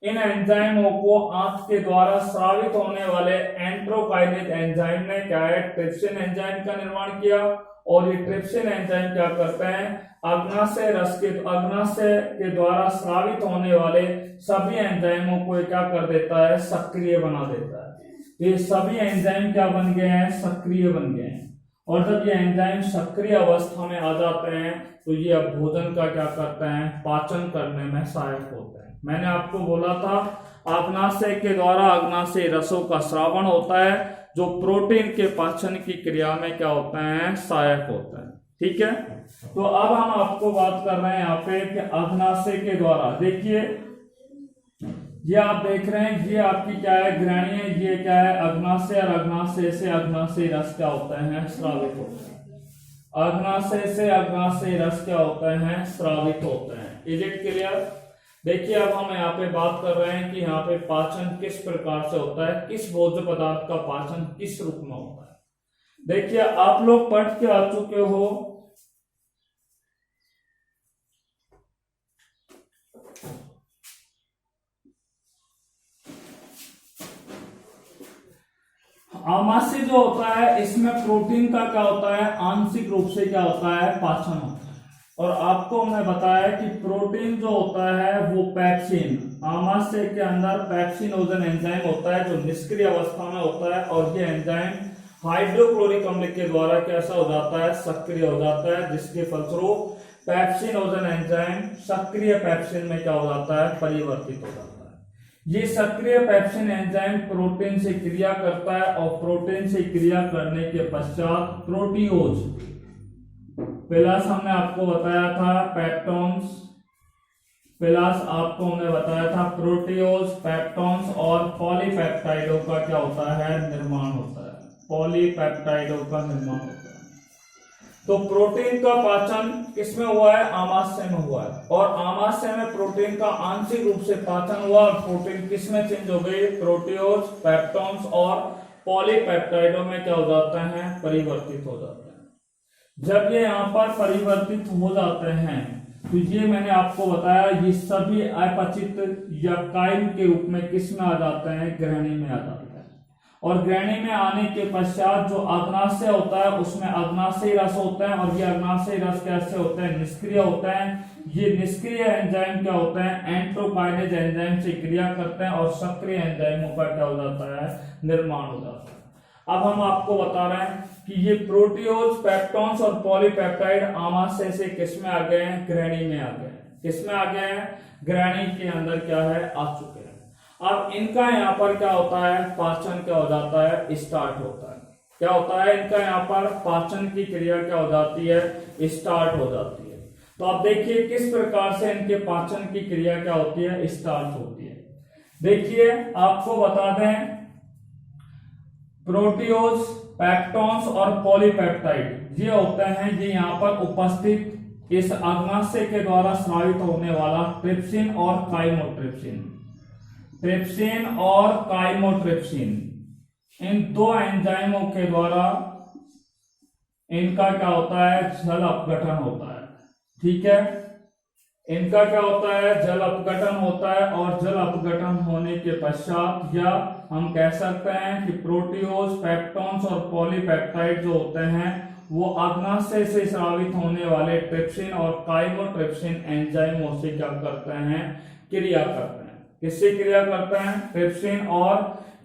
इन एंजाइमों को आंत के द्वारा स्रावित होने वाले एंट्रोकाइनेज एंजाइम ने क्या है, ट्रिप्सिन एंजाइम का निर्माण किया और ये ट्रिप्सिन एंजाइम क्या करते हैं, अग्नाशय के द्वारा स्रावित होने वाले सभी एंजाइमों को क्या कर देता है, सक्रिय बना देता है। ये सभी एंजाइम क्या बन गए हैं, सक्रिय बन गए हैं। और जब ये एंजाइम सक्रिय अवस्था में आ जाते हैं तो ये अब भोजन का क्या करते हैं, पाचन करने में सहायक होते हैं। मैंने आपको बोला था अग्नाशय के द्वारा अग्नाशय रसों का स्रावण होता है, जो प्रोटीन के पाचन की क्रिया में क्या होते हैं, सहायक होता है, ठीक है। तो अब हम आपको बात कर रहे हैं यहाँ पे कि अग्नाशय के द्वारा, देखिए ये आप देख रहे हैं, ये आपकी क्या है, ग्रहणी है, ये क्या है, अग्नाशय, और अग्नाशय से अग्नाशय रस क्या होते हैं, स्रावित होते हैं। अग्नाशय से अग्नाशय रस क्या होते हैं, स्रावित होते हैं। Is it clear? देखिए अब हम यहाँ पे बात कर रहे हैं कि यहाँ पे पाचन किस प्रकार से होता है, किस भोज्य पदार्थ का पाचन किस रूप में होता है। देखिए आप लोग पढ़ के आ चुके हो आमाशय जो होता है, इसमें प्रोटीन का क्या होता है, आंशिक रूप से क्या होता है, पाचन होता है। और आपको हमने बताया कि प्रोटीन जो होता है वो पैप्सिन, आमाशय के अंदर पैप्सिनोजन एंजाइम होता है जो निष्क्रिय अवस्था में होता है, और ये एंजाइम हाइड्रोक्लोरिक अम्ल के द्वारा कैसा हो जाता है, सक्रिय हो जाता है, जिसके फलस्वरूप पैप्सिनोजन एंजाइम सक्रिय पैप्सिन में क्या हो जाता है, परिवर्तित हो जाता है। ये सक्रिय पैप्सिन एंजाइम प्रोटीन से क्रिया करता है, और प्रोटीन से क्रिया करने के पश्चात प्रोटीओज प्लस हमने आपको बताया था पेप्टोन्स, प्लस आपको हमने बताया था प्रोटीओज, पेप्टोन्स और पॉलीपेप्टाइडों का क्या होता है, निर्माण होता है। पॉलीपेप्टाइडों का निर्माण होता है। तो प्रोटीन का पाचन किसमें हुआ है, आमाशय में हुआ है, और आमाशय में प्रोटीन का आंशिक रूप से पाचन हुआ, और प्रोटीन किसमें चेंज हो गई, प्रोटीओज, पेप्टोन्स और पॉलीपेप्टाइडों में क्या हो जाते हैं, परिवर्तित हो जाते हैं। जब ये यहाँ पर परिवर्तित हो जाते हैं तो ये मैंने आपको बताया, ये सभी अपचित या कायम के रूप में किसमें आ जाते हैं, ग्रहणी में आ जाते हैं। और ग्रहणी में आने के पश्चात जो अग्नाशय होता है उसमें अग्नाशय रस होता है, और ये अग्नाशय रस कैसे होते हैं, निष्क्रिय होते हैं। ये निष्क्रिय एंजाइम क्या होते हैं, एंट्रोकाइनेज एंजाइम से क्रिया करते हैं, और सक्रिय एंजाइमों का क्या हो जाता है, निर्माण हो जाता है। अब हम आपको बता रहे हैं कि ये प्रोटीओज, पेप्टोन्स और पॉलीपेप्टाइड आमाशय से किसमें आ गए हैं, ग्रहणी में आ गए हैं। किसमें आ गए हैं, ग्रहणी के अंदर क्या है, आ चुके हैं। अब इनका यहाँ पर क्या होता है, पाचन क्या हो जाता है, स्टार्ट होता है। क्या होता है, इनका यहाँ पर पाचन की क्रिया क्या हो जाती है, स्टार्ट हो जाती है। तो आप देखिए किस प्रकार से इनके पाचन की क्रिया क्या होती है, स्टार्ट होती है। देखिए आपको बता दें, प्रोटीओज, पेप्टोन्स और पॉलीपेप्टाइड ये होते हैं, ये यहाँ पर उपस्थित इस अग्नाशय के द्वारा स्रावित होने वाला ट्रिप्सिन और काइमोट्रिप्सिन, ट्रिप्सिन और काइमोट्रिप्सिन, इन दो एंजाइमों के द्वारा इनका क्या होता है, जल अपघटन होता है। ठीक है, इनका क्या होता है, जल अपघटन होता है, और जल अपघटन होने के पश्चात या हम कह सकते हैं कि प्रोटीओज, पेप्टोन्स और पॉलीपेप्टाइड जो होते हैं वो अग्नाशय से स्रावित होने वाले ट्रिप्सिन और काइमोट्रिप्सिन एंजाइमों से क्या करते हैं, क्रिया करते हैं। किससे क्रिया करते हैं, ट्रिप्सिन और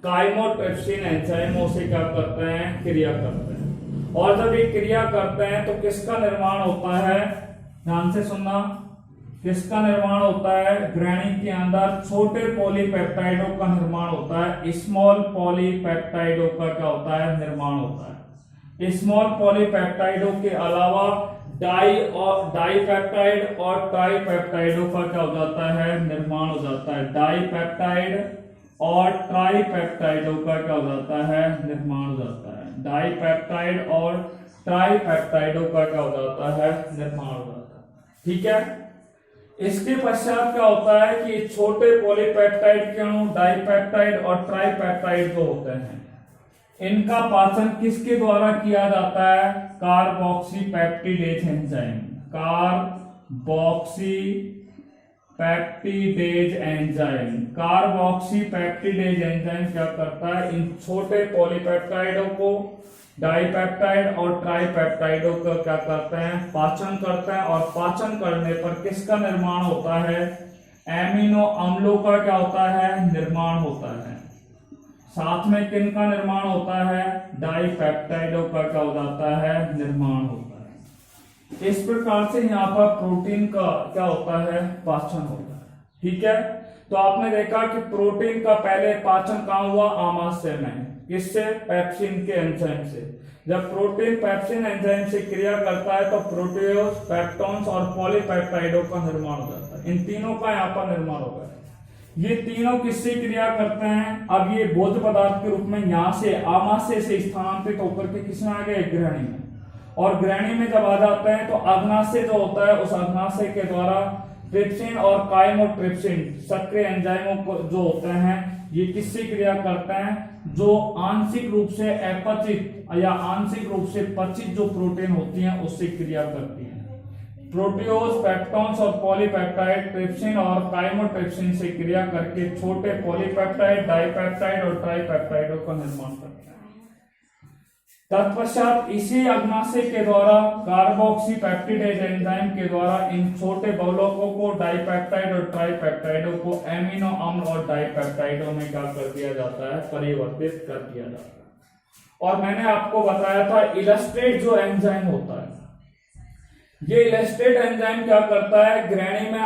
काइमोट्रिप्सिन एंजाइमों से क्या करते हैं, क्रिया करते हैं। और जब ये क्रिया करते हैं तो किसका निर्माण होता है, ध्यान से सुनना, किसका निर्माण होता है, ग्रहणी के अंदर छोटे पॉलीपेप्टाइडों का निर्माण होता है। स्मॉल पॉलीपेप्टाइडों का क्या होता है, निर्माण होता है। स्मॉल पॉलीपेप्टाइडों के अलावा डाईपेप्टाइड और ट्राईपेप्टाइडों का क्या हो जाता है, निर्माण हो जाता है। डाईपेप्टाइड और ट्राईपेप्टाइडों का क्या हो जाता है, निर्माण हो जाता है। डाईपेप्टाइड और ट्राईपेप्टाइडों का क्या हो जाता है, निर्माण हो जाता है। ठीक है, इसके पश्चात क्या होता है कि छोटे पॉलीपेप्टाइड के अणु डाईपेप्टाइड और ट्राईपेप्टाइड जो होते हैं इनका पाचन किसके द्वारा किया जाता है, carboxypeptidase enzyme, carboxypeptidase enzyme. Carboxypeptidase enzyme क्या करता है, इन छोटे पॉलीपेप्टाइडों को, डाईपेप्टाइड और ट्राईपेप्टाइडों का क्या करते हैं, पाचन करते हैं। और पाचन करने पर किसका निर्माण होता है, एमिनो अम्लों का क्या होता है, निर्माण होता है। साथ में किनका निर्माण होता है, डाईपेप्टाइडों का क्या हो जाता है, निर्माण होता है। इस प्रकार से यहाँ पर प्रोटीन का क्या होता है, पाचन होता है। ठीक है, तो आपने देखा कि प्रोटीन का पहले पाचन कहाँ हुआ, आमाशय में। किससे, पेप्सिन के एंजाइम से। जब प्रोटीन पेप्सिन एंजाइम से क्रिया करता है तो प्रोटीओज, पेप्टोन्स और पॉलीपेप्टाइडों का निर्माण हो जाता है। इन तीनों का यहाँ पर निर्माण होगा। ये तीनों किससे क्रिया करते हैं? अब ये भोज्य पदार्थ के रूप में यहां से आमाशय से स्थानांतरित होकर के किसमें आ गए? ग्रहणी में। और ग्रहणी में जब आ जाते हैं तो अग्नाशय जो होता है, उस अग्नाशय के द्वारा ट्रिप्सिन और काइमोट्रिप्सिन सक्रिय एंजाइमों को जो होते हैं, ये किससे क्रिया करते हैं? जो आंशिक रूप से अपचित या आंशिक रूप से पचित जो प्रोटीन होती हैं उससे क्रिया करती हैं। प्रोटियोज, पेप्टोन्स और पॉलीपेप्टाइड ट्रिप्सिन और काइमोट्रिप्सिन से क्रिया करके छोटे पॉलीपेप्टाइड, डाइपेप्टाइड और ट्राइपेप्टाइडों का निर्माण करते हैं। तत्पश्चात इसी अग्नाशय के द्वारा कार्बोक्सीपेप्टिडेज एंजाइम के द्वारा इन छोटे बहुलकों को डाइपेप्टाइड और ट्राइपेप्टाइडों को एमिनो अम्ल और डाइपेप्टाइडों में क्या कर दिया जाता है? परिवर्तित कर दिया जाता है। और मैंने आपको बताया था इलस्ट्रेट जो एंजाइम होता है, ये इलस्ट्रेट एंजाइम क्या करता है? ग्रहणी में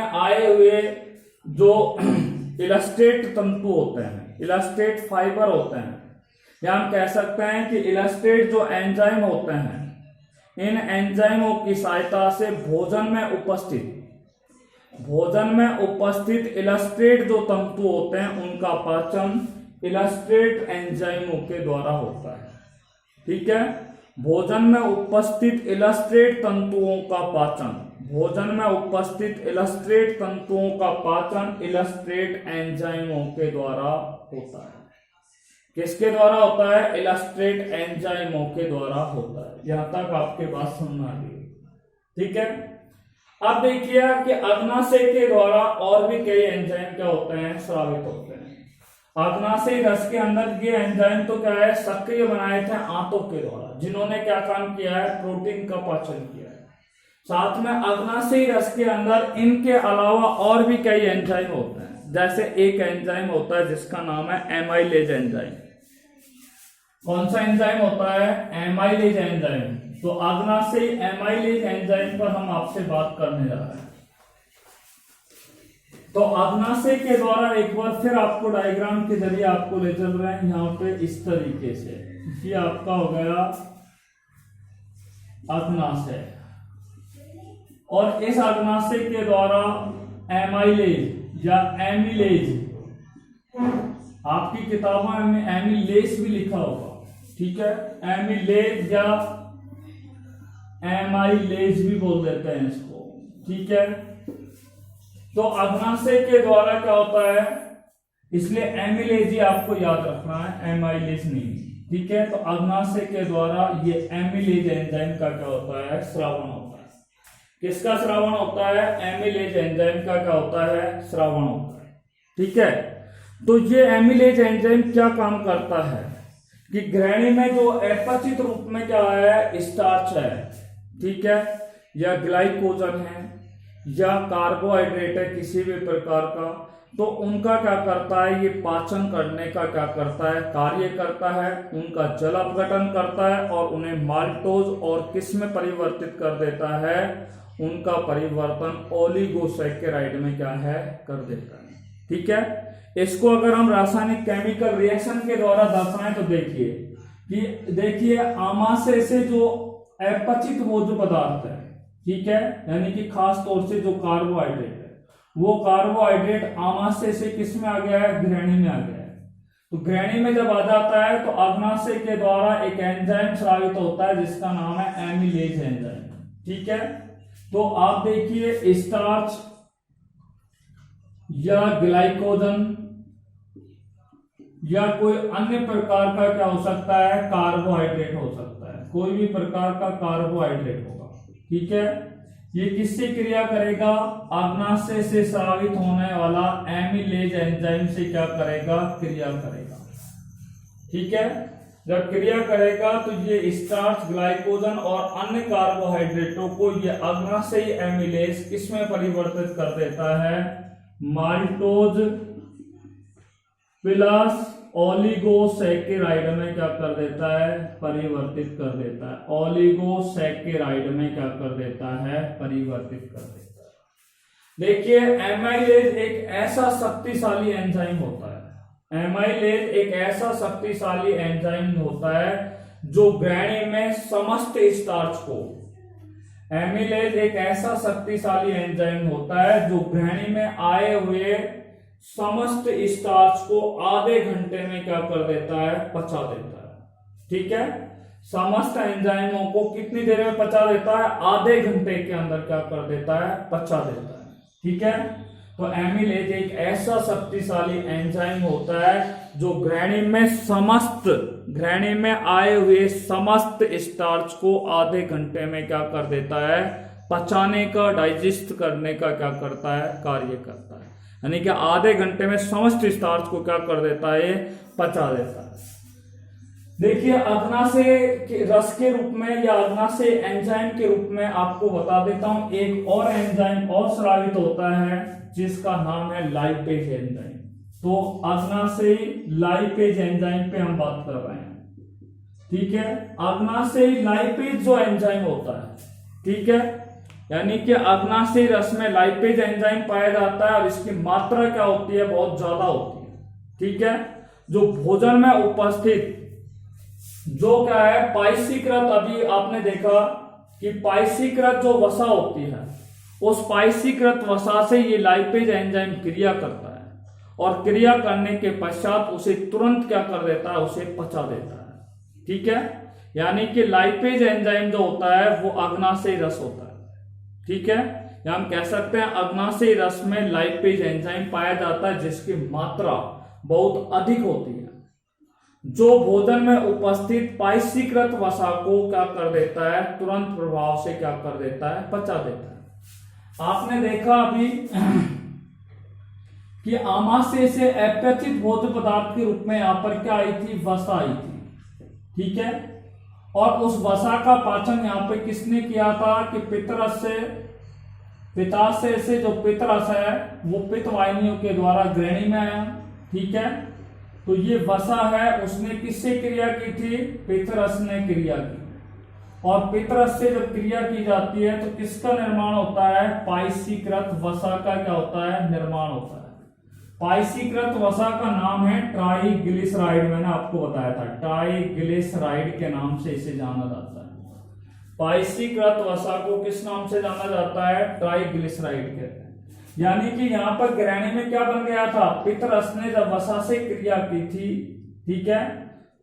आए हुए जो इलस्ट्रेट तंतु होते हैं, इलस्ट्रेट फाइबर होते हैं, या हम कह सकते हैं कि इलस्ट्रेट जो एंजाइम होते हैं, इन एंजाइमों की सहायता से भोजन में उपस्थित इलस्ट्रेट जो तंतु होते हैं उनका पाचन इलस्ट्रेट एंजाइमों के द्वारा होता है। ठीक है, भोजन में उपस्थित इलस्ट्रेट तंतुओं का पाचन इलस्ट्रेट एंजाइमों के द्वारा होता है। किसके द्वारा होता है? इलस्ट्रेट एंजाइमों के द्वारा होता है। यहां तक आपके बात समझ आ गई? ठीक है। अब देखिए कि अग्नाशय के द्वारा और भी कई एंजाइम क्या होते हैं? स्रावित होते हैं। अग्नाशय रस के अंदर ये एंजाइम तो क्या है? सक्रिय बनाए थे आंतों के द्वारा, जिन्होंने क्या काम किया है? प्रोटीन का पाचन किया है। साथ में अग्नाशय रस के अंदर इनके अलावा और भी कई एंजाइम होते हैं। जैसे एक एंजाइम होता है जिसका नाम है एमाइलेज एंजाइम। कौन सा एंजाइम होता है? Amylase enzyme. तो अग्नाशय एमाइलेज एंजाइम पर हम आपसे बात करने जा रहे हैं। तो अग्नाशय के द्वारा एक बार फिर आपको डायग्राम के जरिए आपको ले चल रहे हैं यहाँ पे इस तरीके से। ये आपका हो गया अग्नाशय, और इस अग्नाशय के द्वारा एमाइलेज या एमिलेज, आपकी किताबों में एमिलेज भी लिखा होगा। ठीक है, एमिलेज या एमाइलेज भी बोल देते हैं इसको। ठीक है, तो अग्नाशय के द्वारा क्या होता है? इसलिए एमिलेज ही आपको याद रखना है, एमाइलेज नहीं। ठीक है, तो अग्नाशय के द्वारा ये एमिलेज एंजाइम का क्या होता है? श्रावण होता है। किसका श्रावण होता है? एमिलेज एंजाइम का क्या होता है? श्रावण होता है। ठीक है, तो ये एमिलेज एंजाइम क्या काम करता है कि ग्रहणी में जो अपचित रूप में क्या है? स्टार्च है, ठीक है, या ग्लाइकोजन है या कार्बोहाइड्रेट है किसी भी प्रकार का, तो उनका क्या करता है? ये पाचन करने का क्या करता है? कार्य करता है, उनका जल अपघटन करता है और उन्हें माल्टोज और किस में परिवर्तित कर देता है? उनका परिवर्तन ओलिगोसैकेराइड में क्या है? कर देता है। ठीक है, इसको अगर हम रासायनिक केमिकल रिएक्शन के द्वारा दर्शाएं तो देखिए आमाशय से जो अपचित भोज्य पदार्थ है, ठीक है, यानी कि खास तौर से जो कार्बोहाइड्रेट है, वो कार्बोहाइड्रेट आमाशय से किस में आ गया है? ग्रहणी में आ गया है। तो ग्रहणी में जब आ जाता है तो अग्नाशय के द्वारा एक एंजाइम स्रावित होता है जिसका नाम है एमिलेज एंजाइम। ठीक है, तो आप देखिए स्टार्च या ग्लाइकोजन या कोई अन्य प्रकार का क्या हो सकता है? कार्बोहाइड्रेट हो सकता है, कोई भी प्रकार का कार्बोहाइड्रेट होगा। ठीक है, ये किससे क्रिया करेगा? अग्नाशय से स्रावित होने वाला एमिलेज एंजाइम से क्या करेगा? क्रिया करेगा। ठीक है, जब क्रिया करेगा तो ये स्टार्च, ग्लाइकोजन और अन्य कार्बोहाइड्रेटों को ये अग्नाशयी एमिलेज किसमें परिवर्तित कर देता है? माल्टोज प्लस ओलिगोसैकेराइड में क्या कर देता है? परिवर्तित कर देता है। ओलिगोसैकेराइड में क्या कर देता है? परिवर्तित कर देता है। देखिए एमाइलेज एक ऐसा शक्तिशाली एंजाइम होता है, एमाइलेज एक ऐसा शक्तिशाली एंजाइम होता है जो ग्रहणी में समस्त स्टार्च को एमिलेज एक ऐसा शक्तिशाली एंजाइम होता है जो ग्रहणी में आए हुए समस्त स्टार्च को आधे घंटे में क्या कर देता है, पचा देता है। ठीक है, समस्त एंजाइमों को कितनी देर में पचा देता है, आधे घंटे के अंदर क्या कर देता है, पचा देता है। ठीक है, तो एमिलेज एक ऐसा शक्तिशाली एंजाइम होता है जो ग्रहणी में आए हुए समस्त स्टार्च को आधे घंटे में क्या कर देता है, पचाने का, डाइजेस्ट करने का क्या करता है, कार्य करता है। यानी कि आधे घंटे में समस्त स्टार्च को क्या कर देता है, पचा देता है। देखिए, अग्नाशय रस के रूप में या अग्नाशय एंजाइम के रूप में आपको बता देता हूं, एक और एंजाइम और स्रावित होता है जिसका नाम है लाइपेज एंजाइम। तो अग्नाशय लाइपेज एंजाइम पे हम बात कर रहे हैं। ठीक है, अग्नाशय लाइपेज जो एंजाइम होता है, ठीक है, यानी कि अग्नाशय रस में लाइपेज एंजाइम पाया जाता है और इसकी मात्रा क्या होती है, बहुत ज्यादा होती है। ठीक है, जो भोजन में उपस्थित जो क्या है, पाइसीकृत, अभी आपने देखा कि पाइसीकृत जो वसा होती है, उस पाइसीकृत वसा से ये लाइपेज एंजाइम क्रिया करता है और क्रिया करने के पश्चात उसे तुरंत क्या कर देता है, उसे पचा देता है। ठीक है, यानी कि लाइपेज एंजाइम जो होता है वो अग्नाशय रस होता है। ठीक है, या हम कह सकते हैं अग्नाशय रस में लाइपेज एंजाइम पाया जाता है जिसकी मात्रा बहुत अधिक होती है, जो भोजन में उपस्थित पाइसीकृत वसा को क्या कर देता है, तुरंत प्रभाव से क्या कर देता है, पचा देता है। आपने देखा अभी कि आमाशय से अपचित भोज्य पदार्थ के रूप में यहां पर क्या आई थी, वसा आई थी। ठीक है, और उस वसा का पाचन यहां पे किसने किया था कि पित्ताशय से जो पित्तरस है वो पित्त वाहिनियों के द्वारा ग्रहणी में आया। ठीक है, तो ये वसा है, उसने किससे क्रिया की थी, पित्तरस ने क्रिया की। और पित्तरस से जब क्रिया की जाती है तो किसका निर्माण होता है, पाइसीकृत वसा का क्या होता है, निर्माण होता है। पाइसीकृत वसा का नाम है ट्राइग्लिसराइड, मैंने आपको बताया था, ट्राइग्लिसराइड के नाम से इसे जाना जाता है। पाइसीकृत वसा को किस नाम से जाना जाता है, ट्राइग्लिसराइड कहते हैं। यानी कि यहां पर ग्रहणी में क्या बन गया था, पित्तरस ने जब वसा से क्रिया की थी, ठीक है,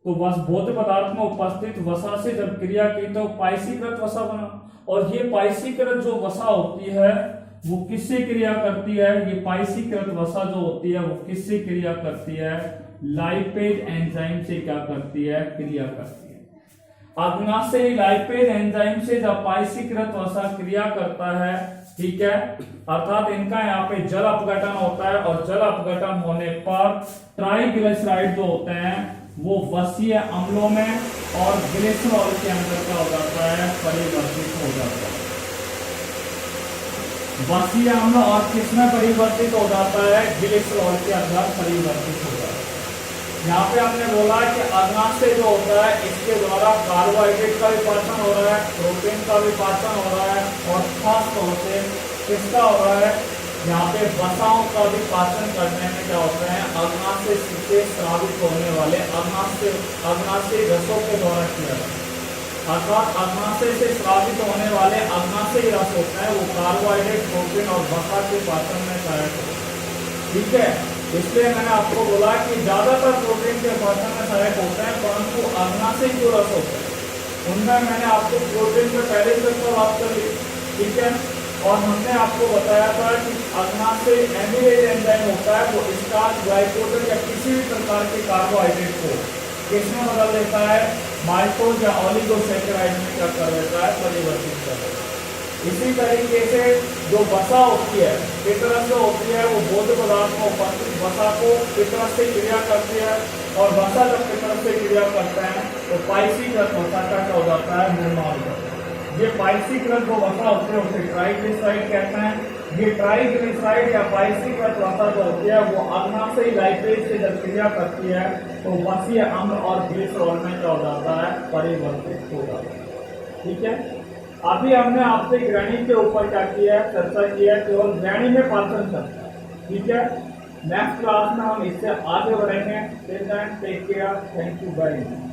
तो भोज्य पदार्थ में उपस्थित वसा से जब क्रिया की तो पाइसीकृत वसा बना। और ये पाइसीकृत जो वसा होती है वो किससे क्रिया करती है, ये पाइसीकृत वसा जो होती है वो किससे क्रिया करती है, लाइपेज एंजाइम से क्या करती है, क्रिया करती है। अग्नाशय लाइपेज एंजाइम से जब पाइसीकृत वसा क्रिया करता है, ठीक है, अर्थात इनका यहाँ पे जल अपघटन होता है और जल अपघटन होने पर ट्राइग्लिसराइड जो होते हैं वो वसीय अम्लों में और ग्लिसरॉल के अंदर क्या हो जाता है, परिवर्तित हो जाता है। वसीय अम्ल और किसमें परिवर्तित हो जाता है, ग्लिसरॉल के अंदर परिवर्तित हो जाता है। यहाँ पे हमने बोला कि अग्नाशय जो होता है इसके द्वारा कार्बोहाइड्रेट का भी पाचन हो रहा है, प्रोटीन का भी पाचन हो रहा है और खास तौर से किसका हो रहा है, यहाँ पे वसाओं का भी पाचन करने में क्या होता है, अग्नाशय से स्रावित होने वाले अग्नाशय रसों के द्वारा किया जाता है। अर्थात अग्नाशय से स्रावित होने वाले अग्नाशय रस होते हैं वो कार्बोहाइड्रेट, प्रोटीन और वसा के पाचन में सहायक होते हैं। ठीक है, इसलिए मैंने आपको बोला कि ज्यादातर प्रोटीन के पाचन में सहायक होते हैं, परंतु अग्नाशय जो रस होते हैं उनमें मैंने आपको प्रोटीन पे पहले से बात कर ली। ठीक है, और हमने आपको बताया था कि अग्नाशय एमिलेज एंजाइम होता है वो स्टार्च, ग्लाइकोजन या किसी भी प्रकार के कार्बोहाइड्रेट को किसमें बदल देता है, माइक्रोज या ऑलिगोसैकेराइड में क्या कर देता है, परिवर्तित कर देता है। इसी तरीके से जो वसा होती है, पित्तरस जो होती है वो भोज्य पदार्थ में उपस्थित वसा को पित्तरस से क्रिया करती है और वसा जब पित्तरस से क्रिया करते हैं तो पाइसीकृत वसा का क्या हो जाता है, निर्माण होता है। ये पाइसीकृत जो वसा होते हैं उसे ट्राइग्लिसराइड कहते हैं। ये ट्राइग्लिसराइड या पाइसीकृत वसा जो होती है वो अग्नाशय लाइपेज से जब क्रिया करती है तो वसीय अम्ल और ग्लिसरॉल में क्या हो जाता है, परिवर्तित हो जाता है। ठीक है, अभी हमने आपसे ग्रहणी के ऊपर क्या किया है, चर्चा किया है, केवल ग्रहणी में पाचन चर्चा। ठीक है, नेक्स्ट क्लास में हम इससे आगे बढ़ेंगे। Take care, thank you very much.